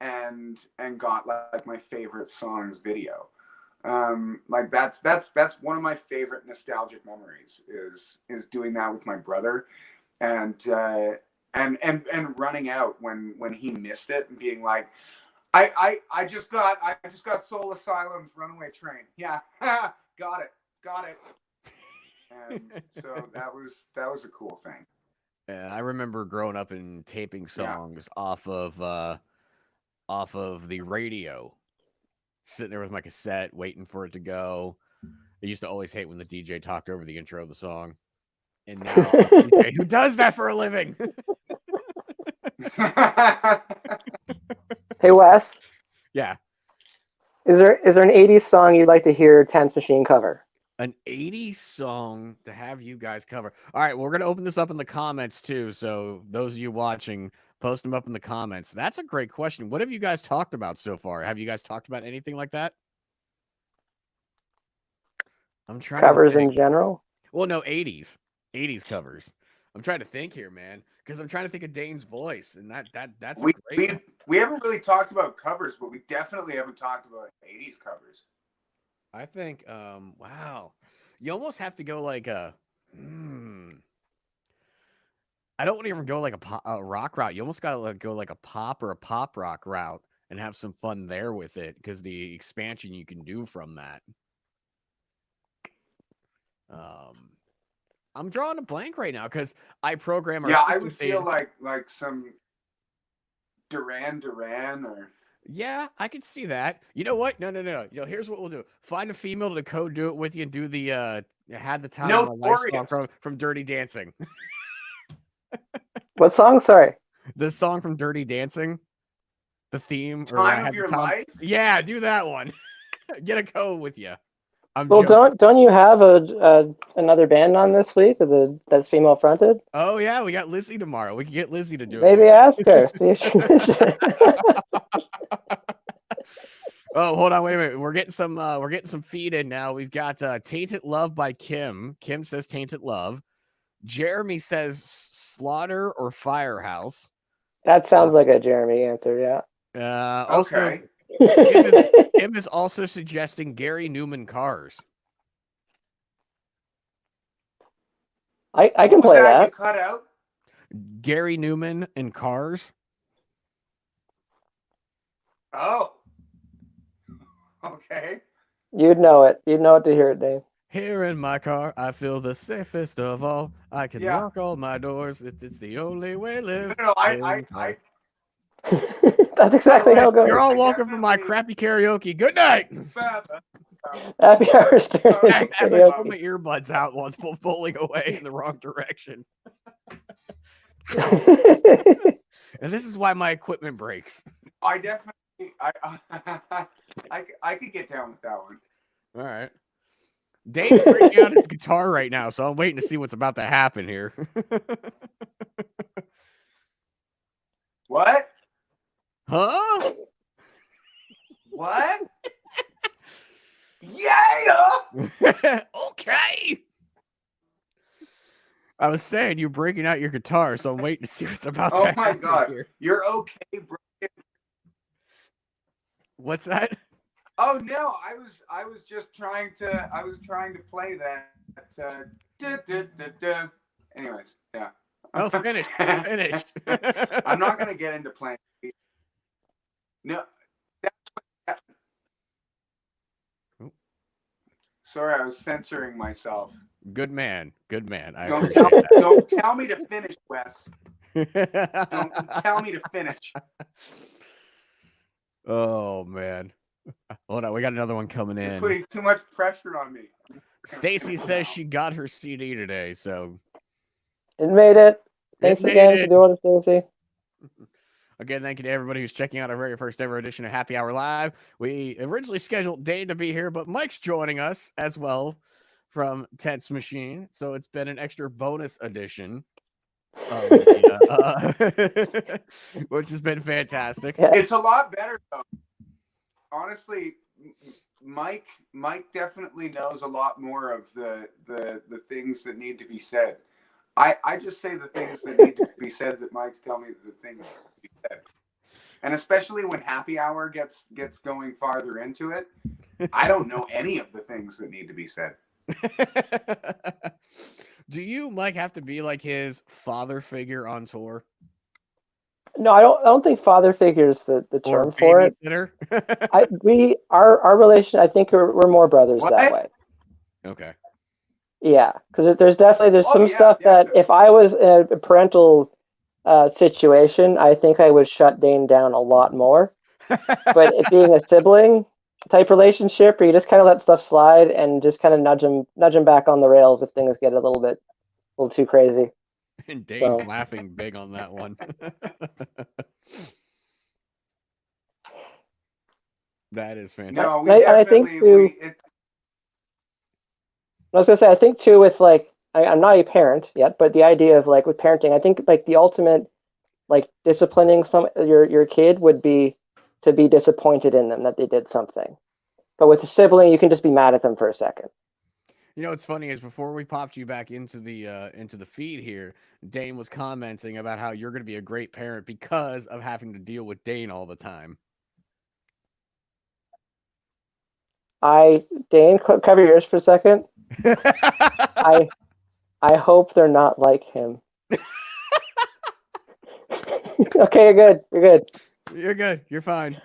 and got like my favorite songs video. Like that's one of my favorite nostalgic memories is doing that with my brother, and running out when he missed it and being like, I just got Soul Asylum's Runaway Train. Yeah, got it. And so that was a cool thing. Yeah, I remember growing up and taping songs off of the radio, sitting there with my cassette, waiting for it to go. I used to always hate when the DJ talked over the intro of the song. And now, DJ, who does that for a living? Hey, Wes. Yeah. Is there an 80s song you'd like to hear Tense Machine cover? An 80s song to have you guys cover. All right, well, we're going to open this up in the comments too. So those of you watching, post them up in the comments. That's a great question. What have you guys talked about so far? Have you guys talked about anything like that? I'm trying covers to think. In general. Well, no, 80s covers. I'm trying to think here, man, because I'm trying to think of Dane's voice, and that's a great one. We haven't really talked about covers, but we definitely haven't talked about 80s covers. I think, wow, you almost have to go like a. I don't want to even go like a rock route. You almost got to go like a pop or a pop rock route and have some fun there with it, because the expansion you can do from that. I'm drawing a blank right now because I program our. Yeah, I would feel like some Duran or. Yeah, I can see that. You know what? No. Here's what we'll do. Find a female to do it with you and do the Had the Time of My Life song from Dirty Dancing. What song? Sorry. The song from Dirty Dancing. The theme. Time of Your Life? Yeah, do that one. Get a code with you. Well, don't you have another band on this week that's female fronted? Oh yeah, we got Lizzie tomorrow. We can get Lizzie to do it. Maybe ask her. See if she Oh, hold on, wait a minute. We're getting some feed in now. We've got Tainted Love by Kim. Kim says Tainted Love. Jeremy says Slaughter or Firehouse. That sounds like a Jeremy answer, yeah. Also, okay. Kim is also suggesting Gary Newman Cars. I can play that. You cut out? Gary Newman and Cars. Oh. Okay. You'd know it. You'd know it to hear it, Dave. Here in my car, I feel the safest of all. I can lock all my doors. It's the only way to live. No, I That's exactly how it goes. You're all welcome for my crappy karaoke. Good night. Happy hours. As I pull my earbuds out while it's bowling away in the wrong direction. And this is why my equipment breaks. I definitely I could get down with that one. All right. Dave's breaking out his guitar right now, so I'm waiting to see what's about to happen here. What? Huh? What? ya. Okay. I was saying you're breaking out your guitar, so I'm waiting to see what's about to Oh happen my god, here. you're okay, bro. What's that? Oh no, I was just trying to play that. Anyways, yeah. No, finish. Finish. I'm not gonna get into playing. No, that, sorry, I was censoring myself. Good man. Good man. I Don't appreciate tell, that. don't tell me to finish, Wes. Don't tell me to finish. Oh man. Hold on, we got another one coming You're in. putting too much pressure on me. Stacy says she got her CD today, so It made it. Thanks made again it. for doing it, Stacey. Again, thank you to everybody who's checking out our very first ever edition of Happy Hour Live. We originally scheduled Dane to be here, but Mike's joining us as well from Tense Machine, so it's been an extra bonus edition of the, which has been fantastic. Yeah. It's a lot better though. Honestly, Mike definitely knows a lot more of the things that need to be said. I just say the things that need to be said that Mike's telling me the things that need to be said. And especially when Happy Hour gets going farther into it, I don't know any of the things that need to be said. Do you, Mike, have to be like his father figure on tour? No, I don't think father figure is the term for it. Babysitter? Our relation, I think we're more brothers What? that way. Okay. Yeah, because there's some stuff definitely. that if I was in a parental situation, I think I would shut Dane down a lot more. But it being a sibling type relationship, where you just kind of let stuff slide and just kind of nudge him back on the rails if things get a little too crazy. And Dane's laughing big on that one. That is fantastic. No, we I think definitely I was gonna say, I think too with like I'm not a parent yet, but the idea of like with parenting, I think like the ultimate like disciplining your kid would be to be disappointed in them that they did something. But with a sibling, you can just be mad at them for a second. You know what's funny is before we popped you back into the feed here, Dane was commenting about how you're going to be a great parent because of having to deal with Dane all the time. Dane, cover your ears for a second. I hope they're not like him. Okay, you're good. You're good. You're good. You're fine.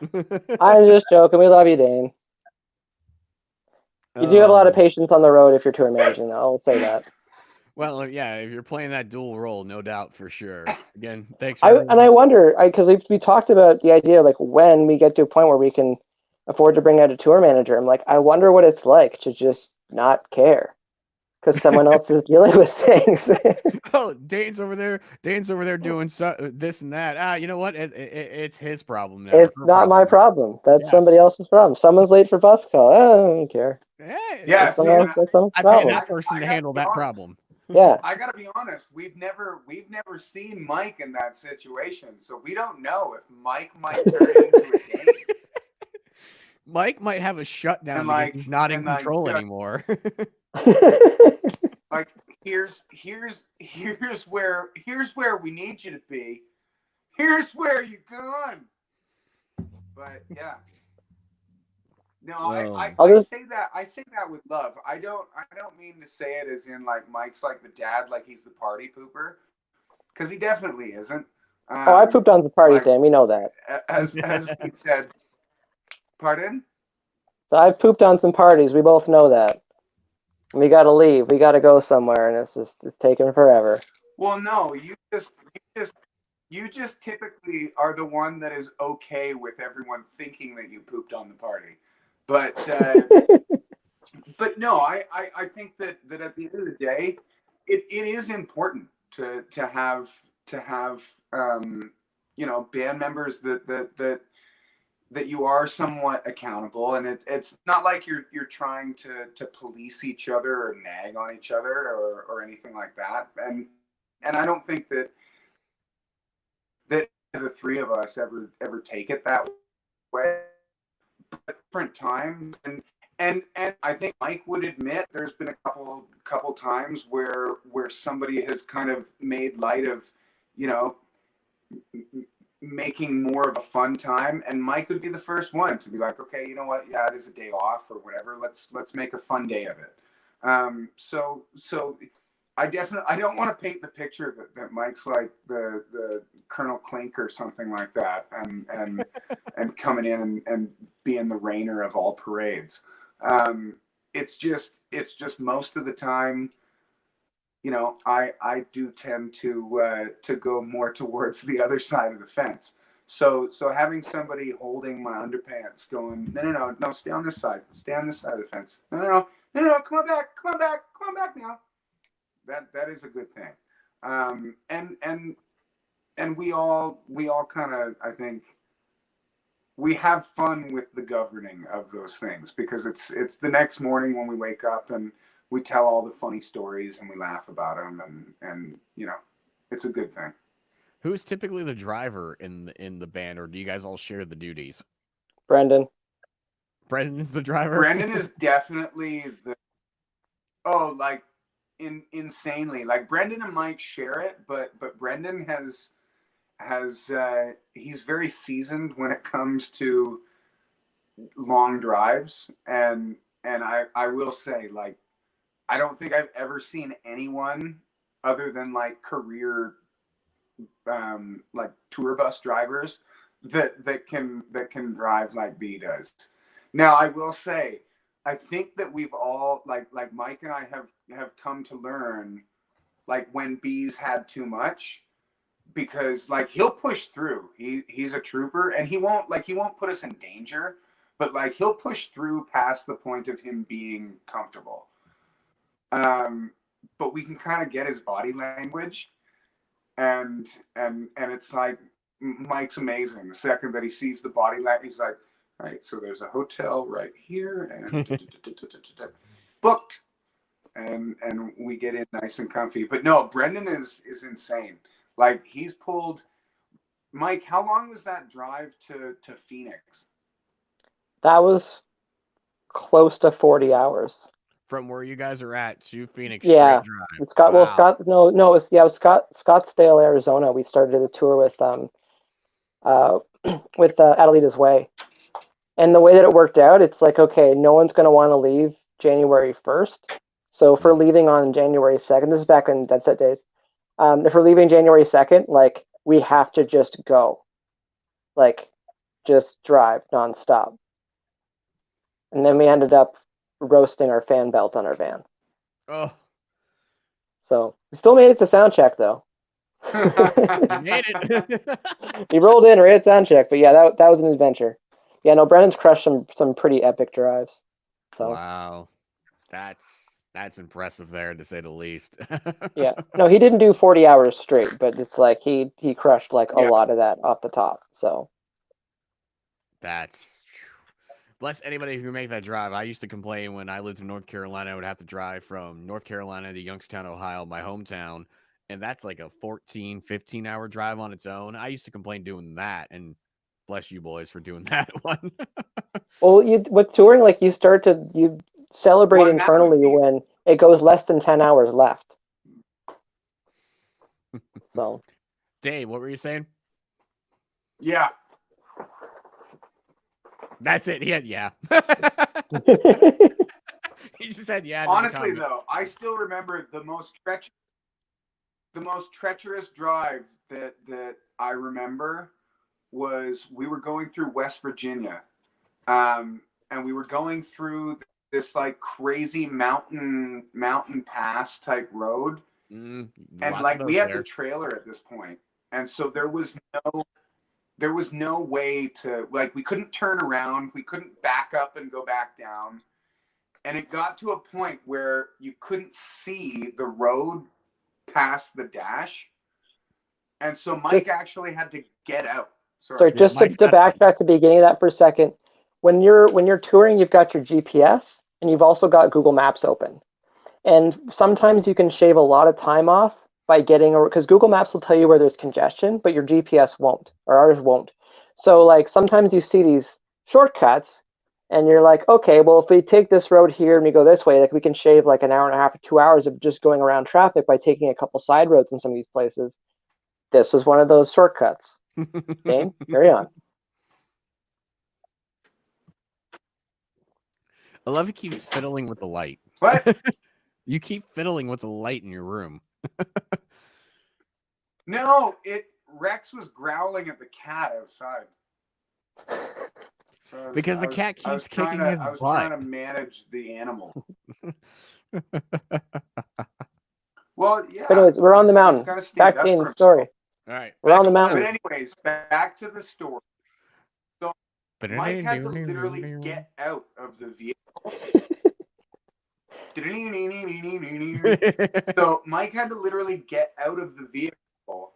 I'm just joking. We love you, Dane. You do have a lot of patience on the road if you're tour managing, though. I'll say that. Well, yeah, if you're playing that dual role, no doubt for sure. Again, thanks. I wonder, because we talked about the idea like when we get to a point where we can afford to bring out a tour manager. I'm like, I wonder what it's like to just not care because someone else is dealing with things. Oh, Dane's over there doing this and that. You know what? It's his problem now. It's not my problem. That's somebody else's problem. Someone's late for bus call. I don't care. Yeah, I pay that person to handle that problem. Yeah, I gotta be honest. We've never seen Mike in that situation, so we don't know if Mike might turn into a Dane. Mike might have a shutdown because he's not in control anymore. Like here's where we need you to be. Here's where you gone. But yeah. No, I say that with love. I don't mean to say it as in like Mike's like the dad, like he's the party pooper, because he definitely isn't. I pooped on the party, like, Dan. We know that. As he said. Pardon? So I've pooped on some parties. We both know that. We got to leave. We got to go somewhere, and it's taking forever. Well, no, you just typically are the one that is okay with everyone thinking that you pooped on the party. But but no, I think that at the end of the day, it is important to have you know, band members that you are somewhat accountable, and it's not like you're trying to police each other or nag on each other or anything like that. And I don't think that the three of us ever take it that way. But different times, and I think Mike would admit there's been a couple times where somebody has kind of made light of, you know, making more of a fun time, and Mike would be the first one to be like, okay, you know what, yeah, it is a day off or whatever, let's make a fun day of it. So I don't want to paint the picture that Mike's like the Colonel Clink or something like that, and coming in and being the reigner of all parades. It's just most of the time, you know, I do tend to go more towards the other side of the fence. So having somebody holding my underpants, going, no, stay on this side of the fence. No, come on back now. That is a good thing. And we all kind of, I think, we have fun with the governing of those things, because it's the next morning when we wake up and we tell all the funny stories and we laugh about them, and you know, it's a good thing. Who's typically the driver in the band, or do you guys all share the duties? Brendan. Brendan is the driver. Brendan is definitely like insanely, like Brendan and Mike share it, but Brendan has he's very seasoned when it comes to long drives, and I will say, like, I don't think I've ever seen anyone other than like career like tour bus drivers that can drive like B does. Now I will say, I think that we've all, like Mike and I have come to learn, like, when B's had too much, because like he'll push through. He's a trooper, and he won't put us in danger, but like he'll push through past the point of him being comfortable. But we can kind of get his body language, and it's like, Mike's amazing. The second that he sees the body language, he's like, all right, so there's a hotel right here, and booked, and we get in nice and comfy. But no, Brendan is insane. Like, he's pulled. Mike, how long was that drive to Phoenix? That was close to 40 hours. From where you guys are at to Phoenix, Yeah, straight drive. it's Scott. Wow. Well, Scott. No, it was Scottsdale, Arizona. We started the tour with Adelita's Way, and the way that it worked out, it's like, okay, no one's going to want to leave January 1st. So if we're leaving on January 2nd, this is back in Dead Set days. If we're leaving January 2nd, like, we have to just go, like, just drive nonstop. And then we ended up roasting our fan belt on our van. Oh. So we still made it to sound check, though. You made it. He rolled in right at sound check, but yeah, that was an adventure. Yeah, no, Brennan's crushed some pretty epic drives. So. Wow, that's impressive there, to say the least. Yeah, no, he didn't do 40 hours straight, but it's like he crushed like a lot of that off the top. So that's, bless anybody who can make that drive. I used to complain when I lived in North Carolina. I would have to drive from North Carolina to Youngstown, Ohio, my hometown, and that's like a 14, 15-hour drive on its own. I used to complain doing that, and bless you boys for doing that one. Well, with touring, like, you celebrate internally when it goes less than 10 hours left. So, Dave, what were you saying? Yeah. That's it. He had yeah. He just said yeah. Honestly, though, I still remember the most treacherous drive that I remember was, we were going through West Virginia, and we were going through this like crazy mountain pass type road, and like we had the trailer at this point, and so there was no way to, like, we couldn't turn around, we couldn't back up and go back down, and it got to a point where you couldn't see the road past the dash, and so Mike actually had to get out. Sorry, just to backtrack to the beginning of that for a second. When you're touring, you've got your GPS and you've also got Google Maps open. And sometimes you can shave a lot of time off by because Google Maps will tell you where there's congestion, but your GPS won't, or ours won't. So like sometimes you see these shortcuts And you're like, okay, well, if we take this road here and we go this way, like we can shave like an hour and a half or 2 hours of just going around traffic by taking a couple side roads in some of these places. This was one of those shortcuts. Dane, carry on. I love he keeps fiddling with the light. What? You keep fiddling with the light in your room. No, Rex was growling at the cat outside. So Because the cat keeps kicking his butt. I was trying to manage the animal. Well, yeah. But anyways, we're on the mountain. Back to the story. All right. We're on the mountain. But anyways, back to the story. So Mike had to literally get out of the vehicle. So Mike had to literally get out of the vehicle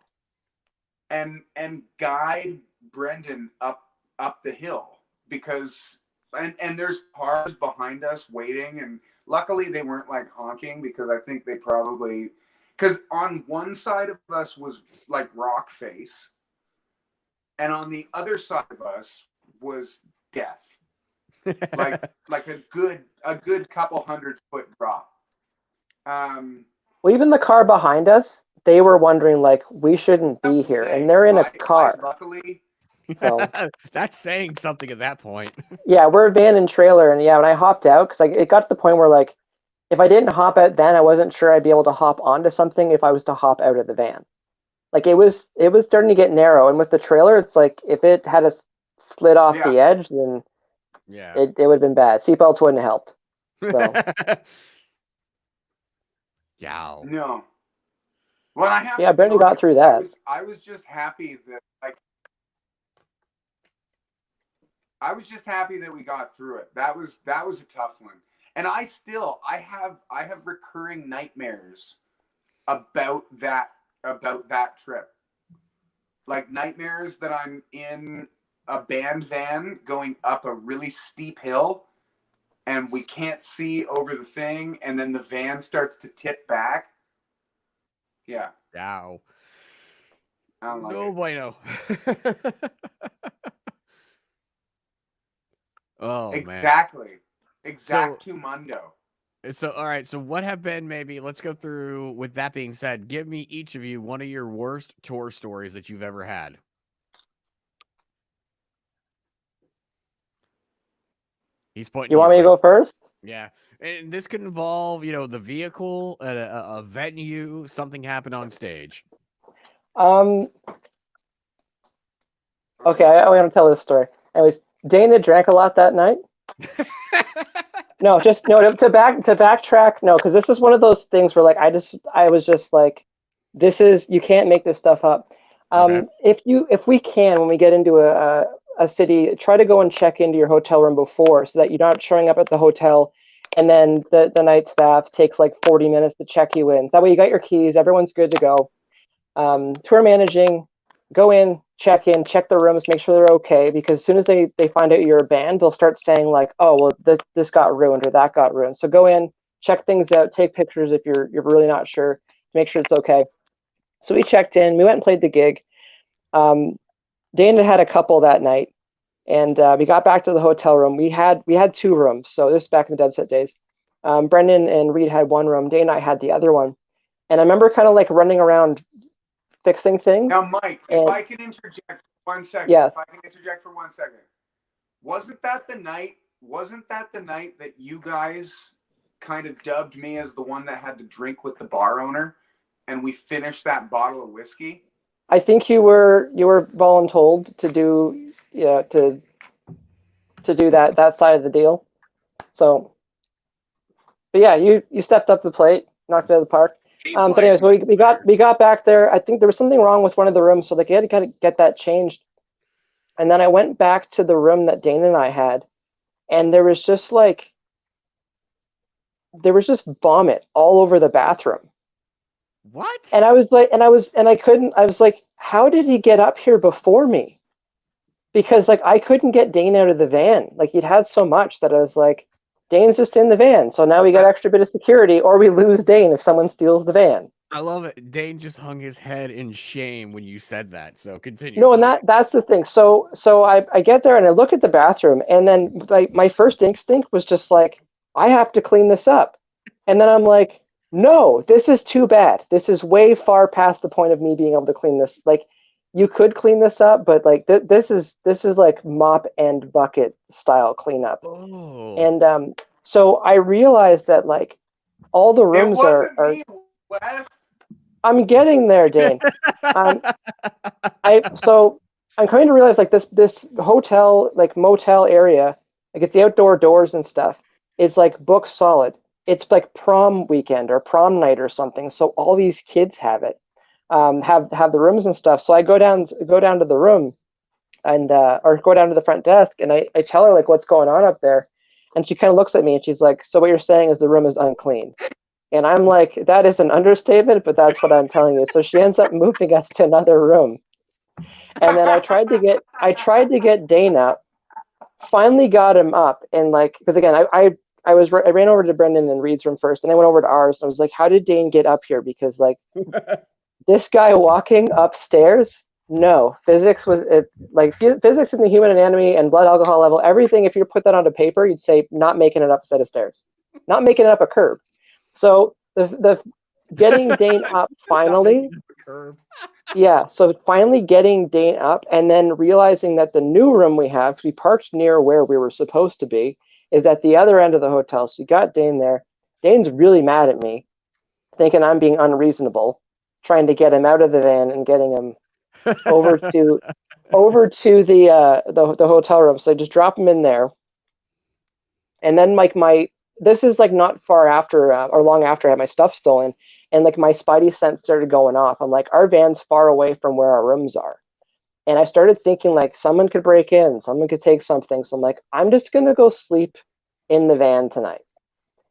and guide Brendan up the hill, because and there's cars behind us waiting, and luckily they weren't like honking, because I think they probably, because on one side of us was like rock face and on the other side of us was death. like a good couple 100-foot drop. Well, even the car behind us, they were wondering, like, we shouldn't be here, and they're in a car. Luckily, so that's saying something at that point. Yeah, we're a van and trailer, and yeah, when I hopped out, because it got to the point where, like, if I didn't hop out then, I wasn't sure I'd be able to hop onto something if I was to hop out of the van. Like, it was starting to get narrow, and with the trailer, it's like if it had slid off the edge, then it would have been bad. Seatbelts wouldn't have helped. So. Yeah. No. Well, Brendan got through that. I was just happy that we got through it. That was a tough one. And I have recurring nightmares about that trip. Like nightmares that I'm in a band van going up a really steep hill and we can't see over the thing, and then the van starts to tip back. Yeah. Ow. I don't like no it. Bueno. Oh, exactly. man. Exactumundo. So, all right. So what have been, maybe, let's go through, with that being said, give me, each of you, one of your worst tour stories that you've ever had. He's pointing. You want me to go first? Yeah. And this could involve, the vehicle, a venue, something happened on stage. Okay, I want to tell this story. Anyways, Dana drank a lot that night. To backtrack. No, because this is one of those things where, like, I was just like, you can't make this stuff up. Okay. If we can, when we get into a city, try to go and check into your hotel room before, so that you're not showing up at the hotel and then the night staff takes like 40 minutes to check you in. That way you got your keys, everyone's good to go. Tour managing, go in, check the rooms, make sure they're okay, because as soon as they find out you're a band, they'll start saying like, oh, well, this got ruined or that got ruined. So go in, check things out, take pictures if you're really not sure, make sure it's okay. So we checked in, we went and played the gig. Dana had a couple that night, and we got back to the hotel room. We had 2 rooms, so this is back in the Dead Set days. Brendan and Reed had one room, Dana and I had the other one. And I remember kind of like running around fixing things. Now, Mike, if I can interject for 1 second. Yes. If I can interject for 1 second. Wasn't that the night that you guys kind of dubbed me as the one that had to drink with the bar owner, and we finished that bottle of whiskey? I think you were voluntold to do to do that side of the deal. So, but yeah, you stepped up to the plate, knocked it out of the park. But anyways, we got back there. I think there was something wrong with one of the rooms, so they had to kind of get that changed. And then I went back to the room that Dana and I had, and there was just vomit all over the bathroom. What? And I was like, how did he get up here before me? Because like I couldn't get Dane out of the van. Like he'd had so much that I was like, Dane's just in the van. So now we got extra bit of security, or we lose Dane if someone steals the van. I love it. Dane just hung his head in shame when you said that. So continue, No, and please. that's the thing. So I get there and I look at the bathroom, and then like my first instinct was just like, I have to clean this up. And then I'm like, no, this is too bad. This is way far past the point of me being able to clean this. Like, you could clean this up, but like this is like mop and bucket style cleanup. Oh. And so I realized that like all the It rooms wasn't are me, Wes. I'm getting there, Dane. Um, so I'm coming to realize like this hotel like motel area, like it's the outdoor doors and stuff. It's like book solid. It's like prom weekend or prom night or something. So all these kids have it, have the rooms and stuff. So I go down to the room and or go down to the front desk and I tell her like what's going on up there, and she kind of looks at me and she's like, so what you're saying is the room is unclean. And I'm like, that is an understatement, but that's what I'm telling you. So she ends up moving us to another room. And then I tried to get Dane up, finally got him up, and like because again I ran over to Brendan and Reed's room first, and I went over to ours and I was like, how did Dane get up here? Because like this guy walking upstairs, no, physics was it like physics in the human anatomy and blood alcohol level, everything. If you put that onto paper, you'd say not making it up a set of stairs, not making it up a curb. So the getting Dane up Not making finally. it a curve. Yeah, so finally getting Dane up and then realizing that the new room we have, 'cause we parked near where we were supposed to be, is at the other end of the hotel. So we got Dane there. Dane's really mad at me, thinking I'm being unreasonable, trying to get him out of the van and getting him over to the hotel room. So I just drop him in there, and then like my this is like not far after or long after I had my stuff stolen, and like my spidey sense started going off. I'm like, our van's far away from where our rooms are, and I started thinking like someone could break in, someone could take something. So I'm like, I'm just gonna go sleep in the van tonight.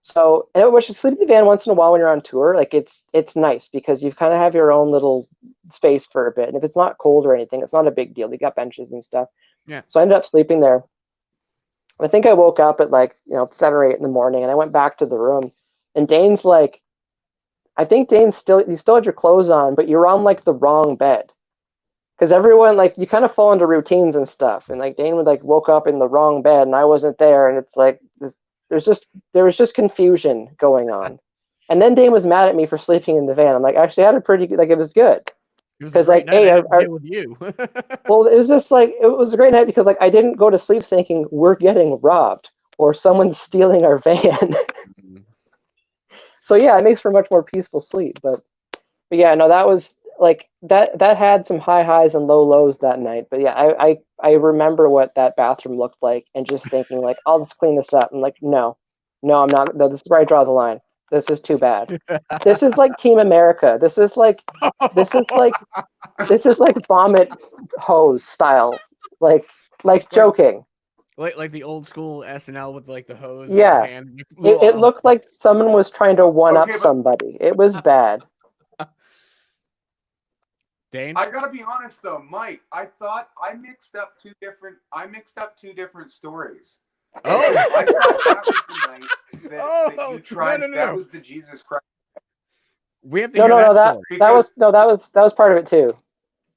So, and which you sleep in the van once in a while when you're on tour, like it's nice because you kind of have your own little space for a bit, and if it's not cold or anything, it's not a big deal. You got benches and stuff. Yeah. So I ended up sleeping there. I think I woke up at like 7 or 8 in the morning, and I went back to the room, and Dane's like, I think Dane's you still had your clothes on, but you're on like the wrong bed because everyone like you kind of fall into routines and stuff, and like Dane would like woke up in the wrong bed, and I wasn't there, and it's like there was just confusion going on, and then Dane was mad at me for sleeping in the van. I'm like, actually, I had a pretty good, like it was good It was a because great like night. I didn't deal with you. well, it was just like it was a great night because like I didn't go to sleep thinking we're getting robbed or someone's stealing our van. So yeah, it makes for a much more peaceful sleep. But yeah, no, that was like that had some high highs and low lows that night. But yeah, I remember what that bathroom looked like and just thinking like I'll just clean this up. I'm like, no, I'm not. No, this is where I draw the line. This is too bad. This is like Team America. This is like this is like vomit hose style. Like like joking. like the old school SNL with like the hose in their Yeah. hand. It looked like someone was trying to one up Okay, but somebody. It was bad. Dane? I gotta be honest though, Mike. I thought I mixed up two different stories. Oh. I thought that was the night that you tried. No. That was the Jesus Christ. We have to No, hear that that story. that was part of it too.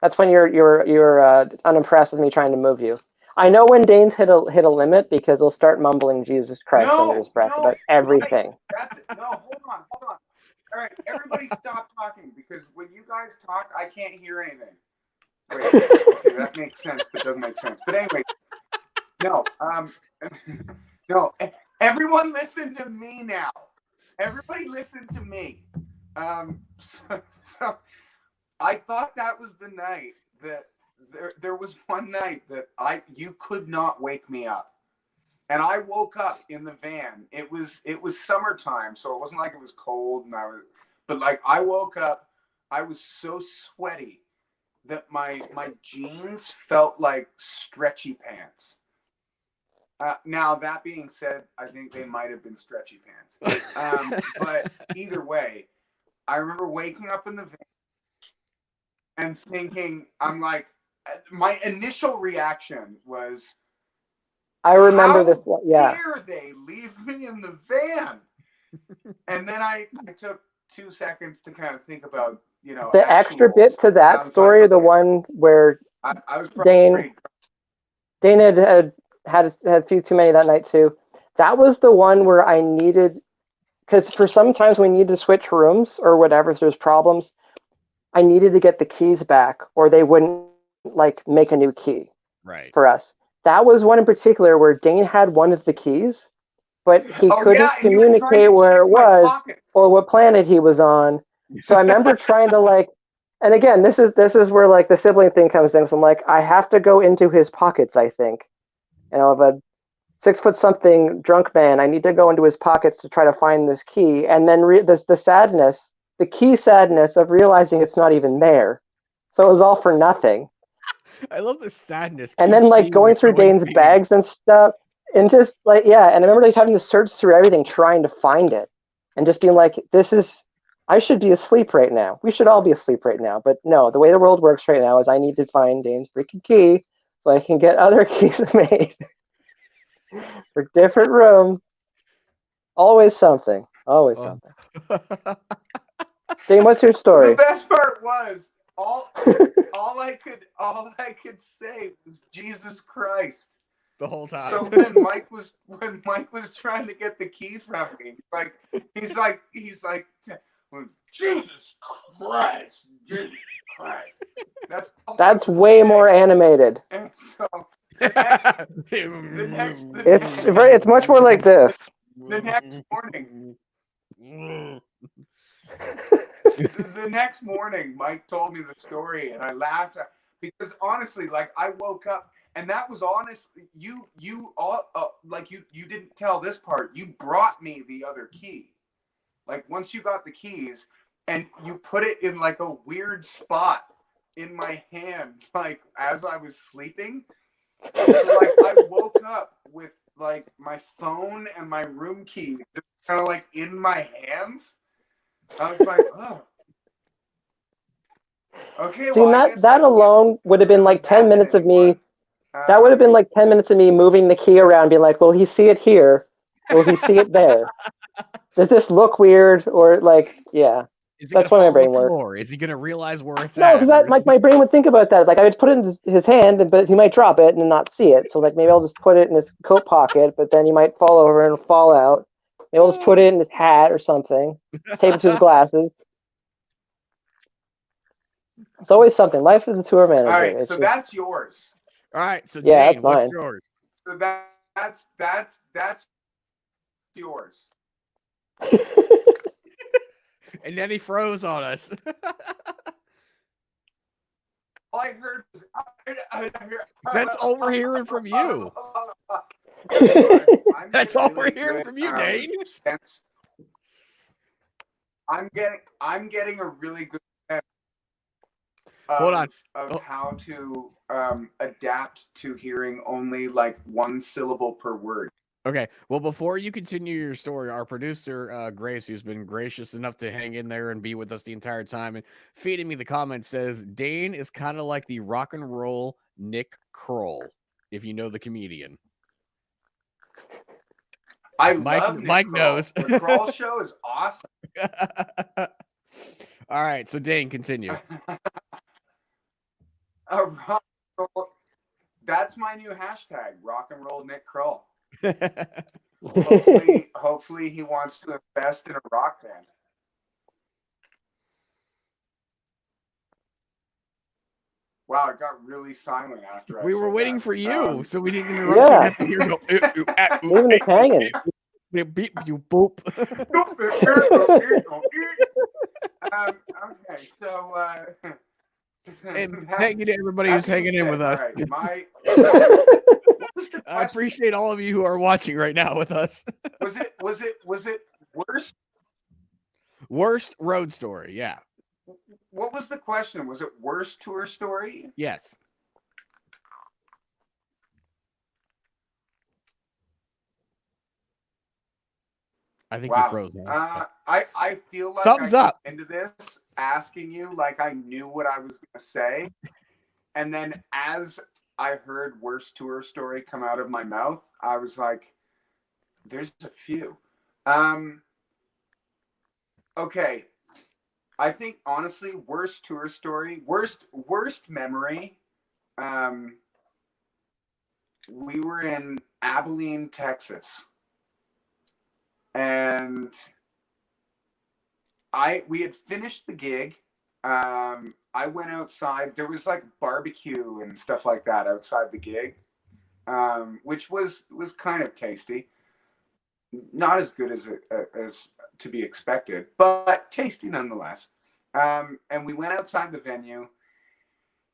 That's when you're unimpressed with me trying to move you. I know when Dane's hit a limit because he'll start mumbling Jesus Christ under his breath about everything. Mike, that's it. No, hold on. All right, everybody stop talking because when you guys talk, I can't hear anything. Wait, okay, that makes sense, but doesn't make sense. But anyway, no, no, everyone listen to me now. Everybody listen to me. So I thought that was the night that there was one night that you could not wake me up. And I woke up in the van. It was summertime, so it wasn't like it was cold but like I woke up, I was so sweaty that my jeans felt like stretchy pants. Now that being said, I think they might have been stretchy pants. But either way, I remember waking up in the van and thinking, I'm like, my initial reaction was, I remember this how one. Yeah. dare they leave me in the van? And then I took 2 seconds to kind of think about, you know, the extra bit actuals, to that story, like, the one where I was probably Dane had a few too many that night too. That was the one where I needed, because for sometimes we need to switch rooms or whatever, if there's problems, I needed to get the keys back or they wouldn't like make a new key Right. for us. That was one in particular where Dane had one of the keys, but he couldn't communicate where it was or what planet he was on. So I remember trying to like, and again, this is where like the sibling thing comes in. So I'm like, I have to go into his pockets, I think. You know, of a 6 foot something drunk man, I need to go into his pockets to try to find this key. And then the sadness, the key sadness of realizing it's not even there. So it was all for nothing. I love the sadness. And then like going through Dane's bags and stuff, and just like, yeah, and I remember like having to search through everything trying to find it, and just being like, I should be asleep right now. We should all be asleep right now. But no, the way the world works right now is I need to find Dane's freaking key so I can get other keys made for different rooms. Always something. Always something. Dane, what's your story? The best part was all I could say was Jesus Christ the whole time. So when Mike was trying to get the key from me, like he's like Jesus Christ, Jesus Christ. That's way more animated. And so the next it's much more like this. The next morning. The next morning, Mike told me the story, and I laughed because honestly, like I woke up, and that was honestly you didn't tell this part. You brought me the other key, like once you got the keys, and you put it in like a weird spot in my hand, like as I was sleeping. So like I woke up with like my phone and my room key just kind of like in my hands. I was like, oh. Okay, See, that alone would have been like 10 minutes of me. That would have been like 10 minutes of me moving the key around, being like, will he see it here? Will he see it there? Does this look weird? Or like, yeah. That's why my brain works. Is he going to realize where it's at? No, because like my brain would think about that. Like I would put it in his hand, but he might drop it and not see it. So like maybe I'll just put it in his coat pocket, but then he might fall over and fall out. Maybe I'll just put it in his hat or something. Tape it to his glasses. It's always something. Life is a tour manager. All right, so that's yours. All right, so yeah, Dane, what's yours? So that's yours. And then he froze on us. All I heard was that's overhearing from you. That's all we're hearing from you, Dane. I'm getting a really good sense of how to adapt to hearing only like one syllable per word. Okay, well, before you continue your story, our producer, Grace, who's been gracious enough to hang in there and be with us the entire time and feeding me the comments, says Dane is kind of like the rock and roll Nick Kroll, if you know the comedian. Love Nick Mike Kroll. knows. The Kroll show is awesome. All right, so Dane, continue. Rock and roll. That's my new hashtag, rock and roll Nick Kroll. hopefully he wants to invest in a rock band. Wow, it got really silent after we were waiting for you, so we didn't interrupt you. Have to hear go, even the hanging. Beep, you boop. Okay, so and thank you to everybody who's hanging in with us. Right, I appreciate all of you who are watching right now with us. Was it worst road story? Yeah. What was the question? Was it worst tour story? Yes. I think you froze. I feel like thumbs up into this asking you like I knew what I was gonna say, and then as I heard worst tour story come out of my mouth, I was like, "There's a few." Okay, I think honestly, worst tour story, worst memory. We were in Abilene, Texas, and we had finished the gig. I went outside. There was like barbecue and stuff like that outside the gig, which was kind of tasty. Not as good as to be expected, but tasty nonetheless. And we went outside the venue,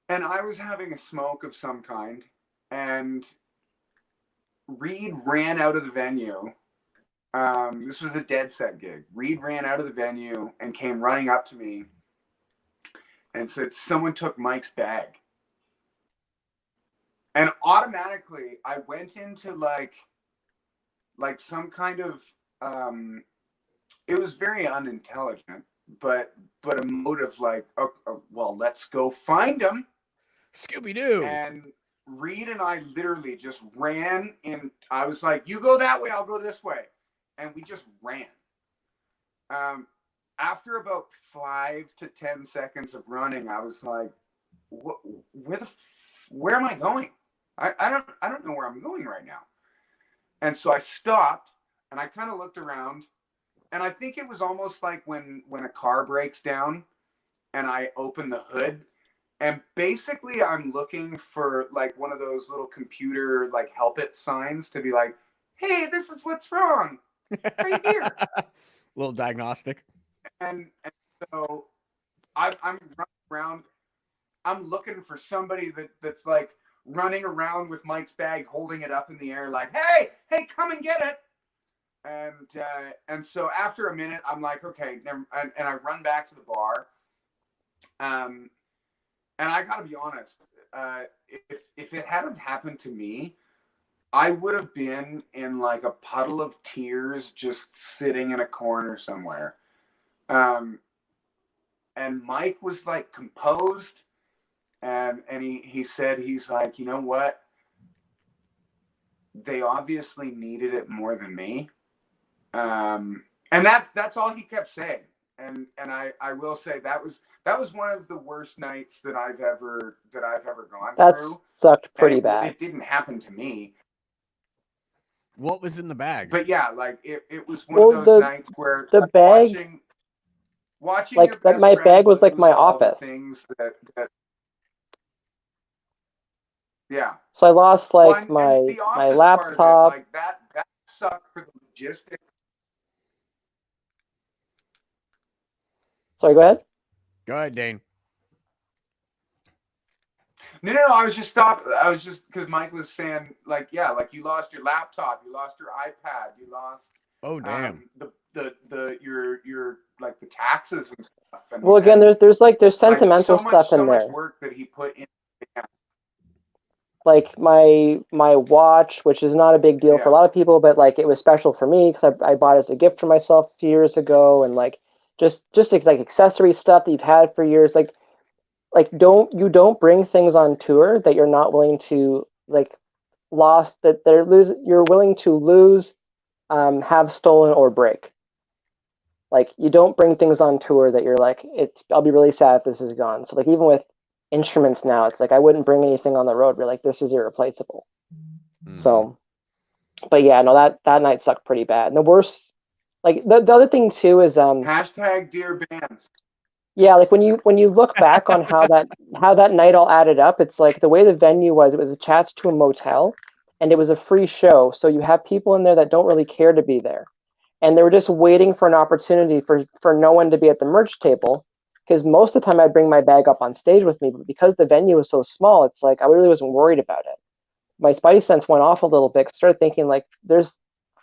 and I was having a smoke of some kind, and Reed ran out of the venue. This was a Dead Set gig. Reed ran out of the venue and came running up to me and said, "Someone took Mike's bag." And automatically I went into like some kind of it was very unintelligent, but a mode of like, oh, well, let's go find him. Scooby-Doo. And Reed and I literally just ran in. I was like, "You go that way, I'll go this way." And we just ran. After about 5 to 10 seconds of running, I was like, where am I going? I don't know where I'm going right now. And so I stopped and I kind of looked around, and I think it was almost like when a car breaks down and I open the hood, and basically I'm looking for like one of those little computer like help it signs to be like, "Hey, this is what's wrong right here." Little diagnostic. And so I'm running around. I'm looking for somebody that's like running around with Mike's bag, holding it up in the air, like, "Hey, come and get it." And so after a minute, I'm like, "Okay," and I run back to the bar. And I gotta be honest, if it hadn't happened to me, I would have been in like a puddle of tears, just sitting in a corner somewhere. And Mike was like composed, and he said, he's like, "You know what? They obviously needed it more than me." And that's all he kept saying. And I will say that was one of the worst nights that I've ever gone through. Sucked pretty bad. It didn't happen to me. What was in the bag? But yeah, like it was one of those nights where the bag, watching like your best that, my friend bag was like my lose all the office. things that yeah. So I lost like Well, my laptop. like that sucked for the logistics. Sorry, go ahead. Go ahead, Dane. No, I was just because Mike was saying like, yeah, like you lost your laptop, you lost your iPad, you lost damn your like the taxes and stuff. And, well, again, there's sentimental stuff in there. So much work that he put in. Yeah. Like my watch, which is not a big deal for a lot of people, but like it was special for me because I bought it as a gift for myself a few years ago, and like just like accessory stuff that you've had for years. Like don't bring things on tour that you're not willing to like you're willing to lose, have stolen or break. Like you don't bring things on tour that you're like, I'll be really sad if this is gone. So like even with instruments now, it's like I wouldn't bring anything on the road. We're like, this is irreplaceable. Mm-hmm. So, but yeah, no, that night sucked pretty bad. And the worst, like the other thing too is hashtag dear bands. Yeah, like when you look back on how that night all added up, it's like the way the venue was, it was attached to a motel, and it was a free show. So you have people in there that don't really care to be there, and they were just waiting for an opportunity for no one to be at the merch table. Because most of the time I'd bring my bag up on stage with me, but because the venue was so small, it's like I really wasn't worried about it. My spidey sense went off a little bit. Started thinking like there's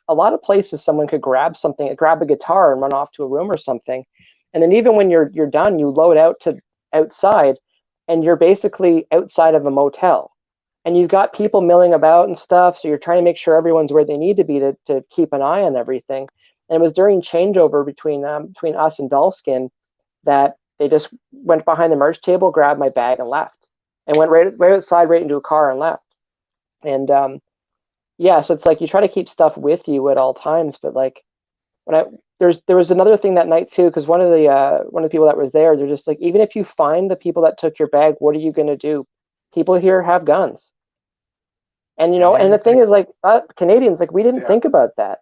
a lot of places someone could grab a guitar and run off to a room or something. And then even when you're done, you load out to outside, and you're basically outside of a motel. And you've got people milling about and stuff, so you're trying to make sure everyone's where they need to be to keep an eye on everything. And it was during changeover between us and Dollskin that they just went behind the merch table, grabbed my bag, and left. And went right outside, right into a car and left. And yeah, so it's like you try to keep stuff with you at all times, but like there was another thing that night too, because one of the people that was there, they're just like, even if you find the people that took your bag, what are you gonna do? People here have guns, and Yeah, and the thing is, like, Canadians, like, we didn't Yeah. think about that.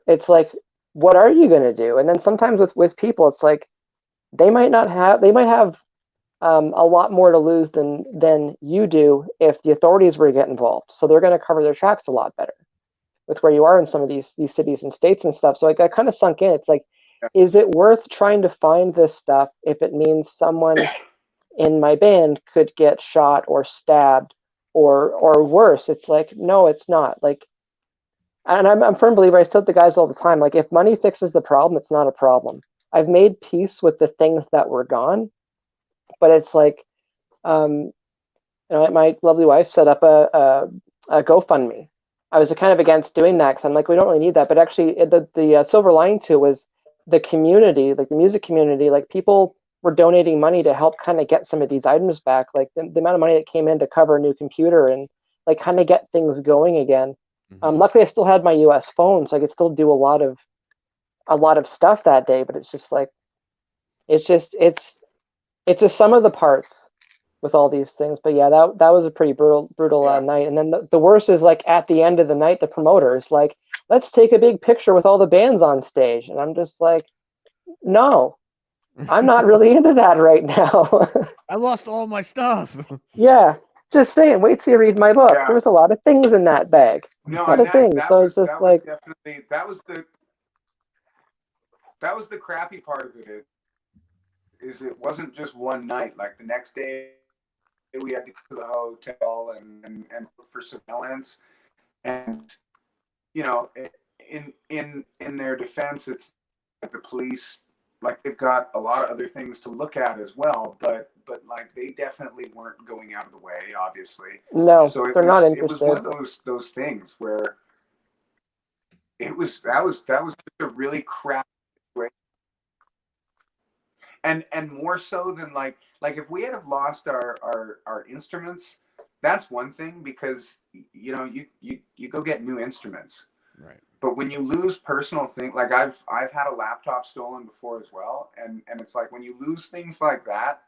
It's like, what are you gonna do? And then sometimes with people, it's like they might have a lot more to lose than you do if the authorities were to get involved. So they're going to cover their tracks a lot better with where you are in some of these cities and states and stuff. So like, I kind of sunk in. It's like, is it worth trying to find this stuff if it means someone in my band could get shot or stabbed or worse? It's like, no, it's not. Like, and I'm a firm believer. I tell the guys all the time, like, if money fixes the problem, it's not a problem. I've made peace with the things that were gone, but it's like, um, my lovely wife set up a GoFundMe. I was kind of against doing that because I'm like, we don't really need that. But actually, the silver lining to it was the community, like the music community, like people were donating money to help kind of get some of these items back. Like the amount of money that came in to cover a new computer and like kind of get things going again. Luckily, I still had my US phone, so I could still do a lot of stuff that day. But it's just like, it's a sum of the parts with all these things. But yeah, that was a pretty brutal Yeah. night. And then the worst is, like, at the end of the night, the promoters like, let's take a big picture with all the bands on stage, and I'm just like, no, I'm not really into that right now. I lost all my stuff. Yeah, just saying. Wait till you read my book. Yeah. There was a lot of things in that bag. No, A lot and of things. So it's just that was like, definitely that was the crappy part of it. Is it wasn't just one night. Like the next day, we had to go to the hotel and look for surveillance. And in their defense, it's like the police, like they've got a lot of other things to look at as well. But like they definitely weren't going out of the way, obviously. no, So they're not it was one interested. of those things where that was just a really crap situation. And more so than like if we had have lost our instruments, that's one thing, because you go get new instruments. Right. But when you lose personal things, like I've had a laptop stolen before as well, and it's like when you lose things like that,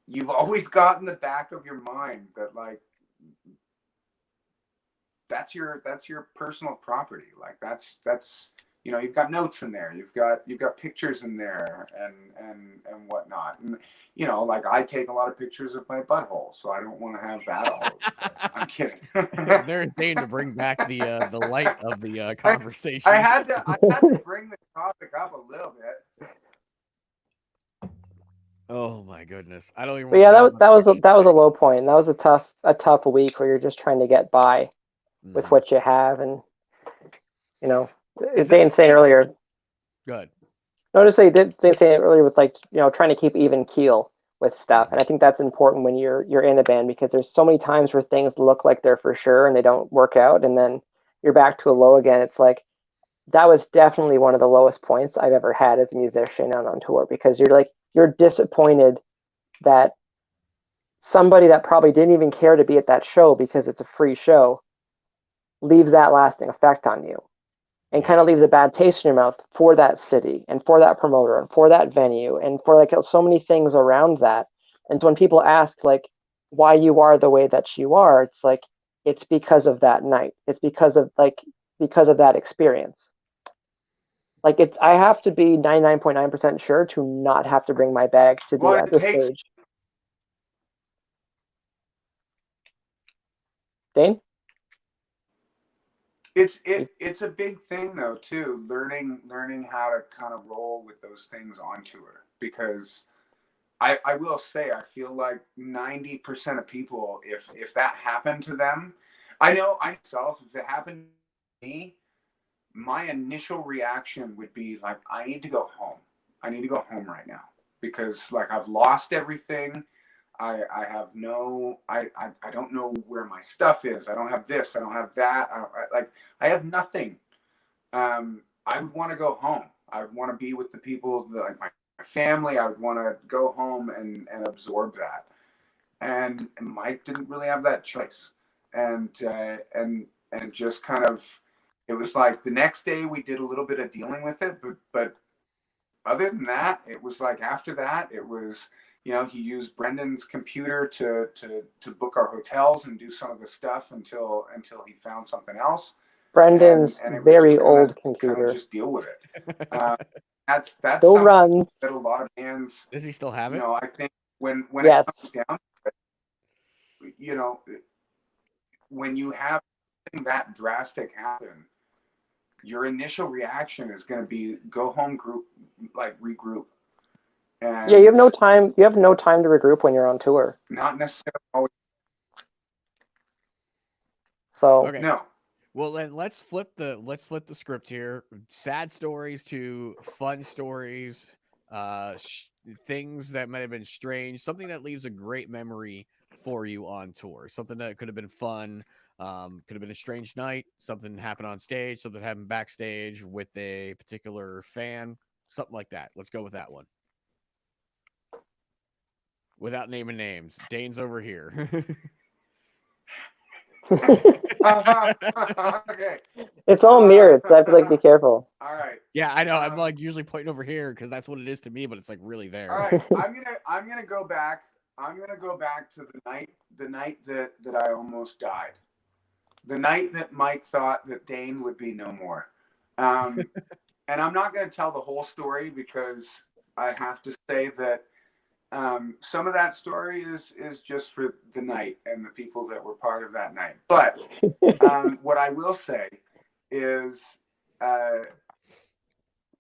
you've always got in the back of your mind that, like, that's your personal property. Like that's you've got notes in there, you've got pictures in there, and whatnot. And like I take a lot of pictures of my butthole, so I don't want to have that all over the place. I'm kidding. They're insane to bring back the light of the conversation. I had to bring the topic up a little bit. Oh my goodness, I don't even. But yeah, that was a low point. That was a tough week where you're just trying to get by with what you have. And Dane saying earlier. Good. Notice they did say it earlier with, like, trying to keep even keel with stuff, and I think that's important when you're in a band, because there's so many times where things look like they're for sure and they don't work out, and then you're back to a low again. It's like, that was definitely one of the lowest points I've ever had as a musician and on tour, because you're disappointed that somebody that probably didn't even care to be at that show because it's a free show leaves that lasting effect on you, and kind of leaves a bad taste in your mouth for that city and for that promoter and for that venue and for, like, so many things around that. And so when people ask, like, why you are the way that you are, it's like, it's because of that night. It's because of that experience. Like, I have to be 99.9% sure to not have to bring my bag to the stage. Dane? It's a big thing though too, learning how to kind of roll with those things on tour, because I will say I feel like 90% of people, if that happened to them, I know I myself, if it happened to me, my initial reaction would be like, I need to go home. I need to go home right now, because like I've lost everything. I have I don't know where my stuff is. I don't have this. I don't have that. I have nothing. I would want to go home. I would want to be with the people that, like my family. I would want to go home and absorb that. And Mike didn't really have that choice, and just kind of it was like the next day we did a little bit of dealing with it, but other than that, it was like after that, it was, you know, he used Brendan's computer to book our hotels and do some of the stuff until he found something else. Brendan's And it was very just old kind computer. of just deal with it. That's still runs. that a lot of bands. Does he still have it? You know, I think when Yes. it comes down, you know, when you have something that drastic happen, your initial reaction is going to be go home, regroup. And yeah, you have no time. You have no time to regroup when you're on tour. Not necessarily always. So okay. No. Well, then let's flip the script here. Sad stories to fun stories, things that might have been strange, something that leaves a great memory for you on tour. Something that could have been fun, could have been a strange night, something happened on stage, something happened backstage with a particular fan, something like that. Let's go with that one. Without naming names. Dane's over here. Okay. it's all mirrored, so I have to be careful. All right. Yeah, I know. I'm usually pointing over here because that's what it is to me, but it's really there. All right. I'm gonna go back. I'm gonna go back to the night that I almost died. The night that Mike thought that Dane would be no more. And I'm not gonna tell the whole story because I have to say that some of that story is just for the night and the people that were part of that night. But what I will say is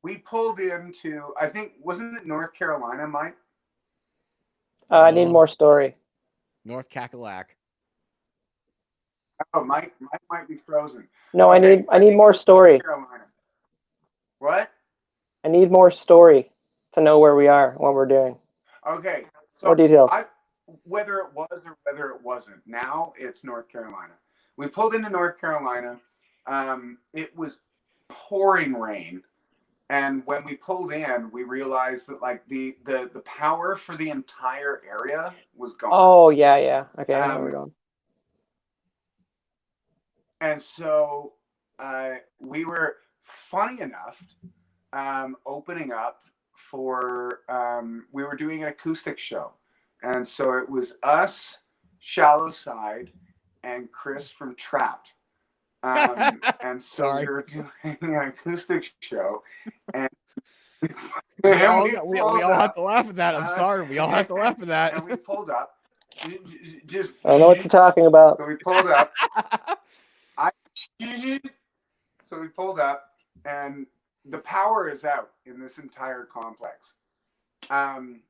we pulled into, I think, wasn't it North Carolina, Mike? I need more story. North Cackalack. Oh, Mike might be frozen. No, okay, I need more story. Carolina. What? I need more story to know where we are, what we're doing. Okay. So more details. Whether it was or whether it wasn't, now it's North Carolina. We pulled into North Carolina. It was pouring rain. And when we pulled in, we realized that the power for the entire area was gone. Oh, yeah. Okay, I know where we're going. And so we were, funny enough, opening up for, we were doing an acoustic show. And so it was us, Shallow Side, and Chris from Trapped. And so we were doing an acoustic show. And we all have to laugh at that. I'm sorry. We all have to laugh at that. And we pulled up. Just I don't know what you're talking about. So we pulled up. So we pulled up, and the power is out in this entire complex. And